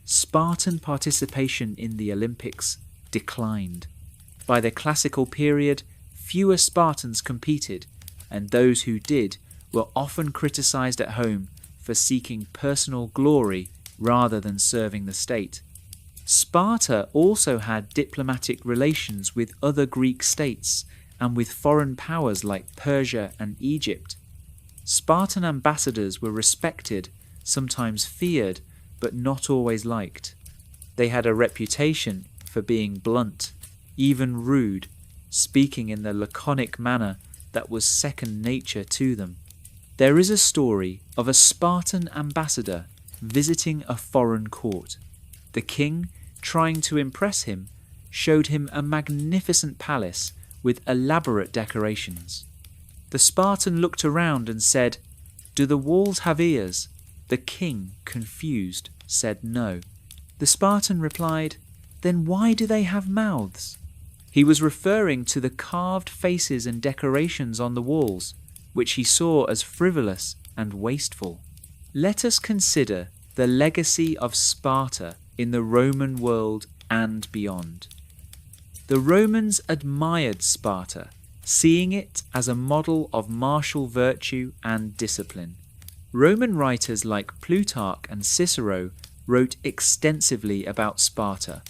Spartan participation in the Olympics declined. By the classical period, fewer Spartans competed, and those who did were often criticized at home for seeking personal glory rather than serving the state. Sparta also had diplomatic relations with other Greek states and with foreign powers like Persia and Egypt. Spartan ambassadors were respected, sometimes feared, but not always liked. They had a reputation for being blunt, even rude, speaking in the laconic manner that was second nature to them. There is a story of a Spartan ambassador visiting a foreign court. The king, trying to impress him, showed him a magnificent palace with elaborate decorations. The Spartan looked around and said, "Do the walls have ears?" The king, confused, said no. The Spartan replied, "Then why do they have mouths?" He was referring to the carved faces and decorations on the walls, which he saw as frivolous and wasteful. Let us consider the legacy of Sparta in the Roman world and beyond. The Romans admired Sparta, seeing it as a model of martial virtue and discipline. Roman writers like Plutarch and Cicero wrote extensively about Sparta,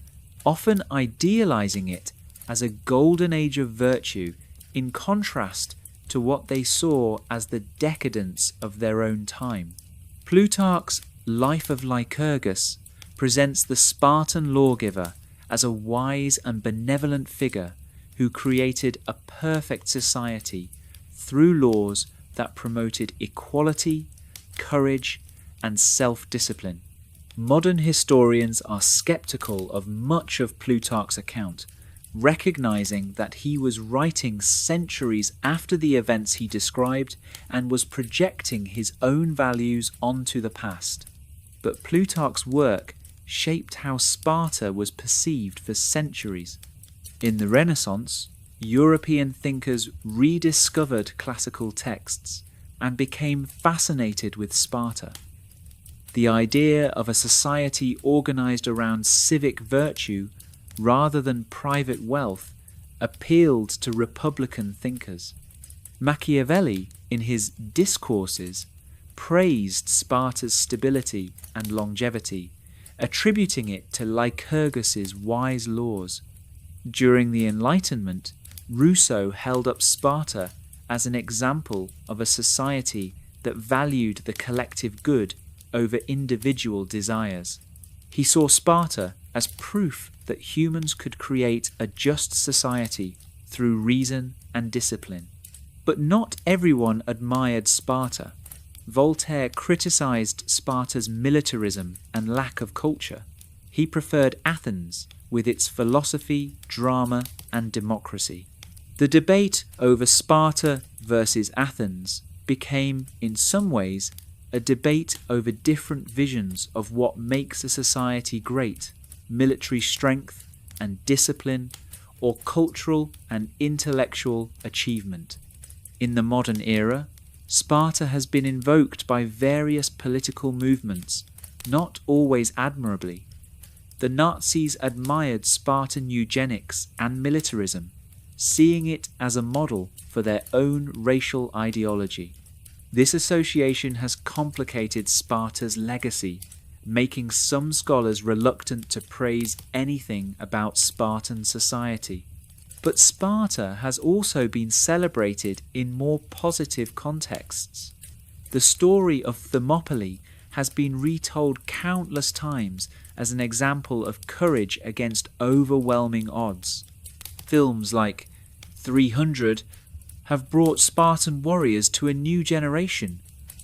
often idealizing it as a golden age of virtue in contrast to what they saw as the decadence of their own time. Plutarch's Life of Lycurgus presents the Spartan lawgiver as a wise and benevolent figure who created a perfect society through laws that promoted equality, courage, and self-discipline. Modern historians are skeptical of much of Plutarch's account, recognizing that he was writing centuries after the events he described and was projecting his own values onto the past. But Plutarch's work shaped how Sparta was perceived for centuries. In the Renaissance, European thinkers rediscovered classical texts and became fascinated with Sparta. The idea of a society organized around civic virtue rather than private wealth appealed to Republican thinkers. Machiavelli, in his Discourses, praised Sparta's stability and longevity, attributing it to Lycurgus's wise laws. During the Enlightenment, Rousseau held up Sparta as an example of a society that valued the collective good over individual desires. He saw Sparta as proof that humans could create a just society through reason and discipline. But not everyone admired Sparta. Voltaire criticized Sparta's militarism and lack of culture. He preferred Athens with its philosophy, drama, and democracy. The debate over Sparta versus Athens became, in some ways, a debate over different visions of what makes a society great: military strength and discipline, or cultural and intellectual achievement. In the modern era, Sparta has been invoked by various political movements, not always admirably. The Nazis admired Spartan eugenics and militarism, seeing it as a model for their own racial ideology. This association has complicated Sparta's legacy, making some scholars reluctant to praise anything about Spartan society. But Sparta has also been celebrated in more positive contexts. The story of Thermopylae has been retold countless times as an example of courage against overwhelming odds. Films like 300 have brought Spartan warriors to a new generation,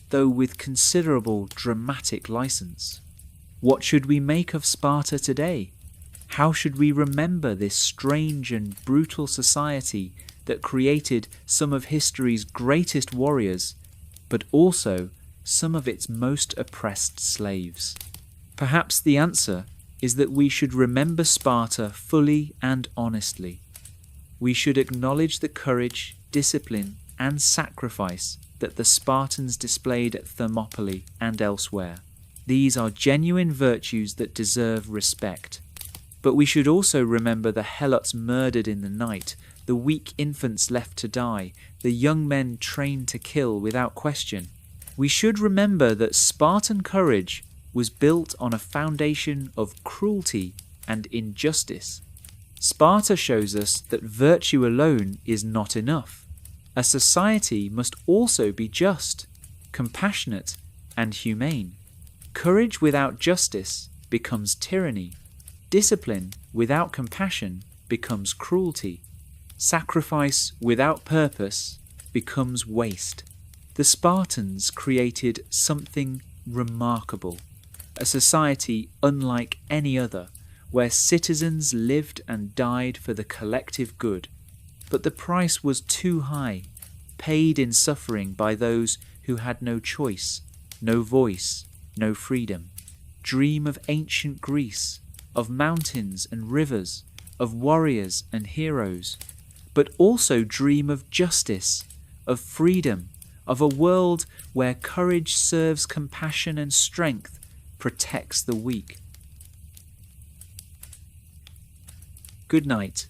though with considerable dramatic license. What should we make of Sparta today? How should we remember this strange and brutal society that created some of history's greatest warriors, but also some of its most oppressed slaves? Perhaps the answer is that we should remember Sparta fully and honestly. We should acknowledge the courage, discipline, and sacrifice that the Spartans displayed at Thermopylae and elsewhere. These are genuine virtues that deserve respect. But we should also remember the Helots murdered in the night, the weak infants left to die, the young men trained to kill without question. We should remember that Spartan courage was built on a foundation of cruelty and injustice. Sparta shows us that virtue alone is not enough. A society must also be just, compassionate, and humane. Courage without justice becomes tyranny. Discipline without compassion becomes cruelty. Sacrifice without purpose becomes waste. The Spartans created something remarkable, a society unlike any other, where citizens lived and died for the collective good. But the price was too high, paid in suffering by those who had no choice, no voice, no freedom. Dream of ancient Greece, of mountains and rivers, of warriors and heroes, but also dream of justice, of freedom, of a world where courage serves compassion and strength protects the weak. Good night.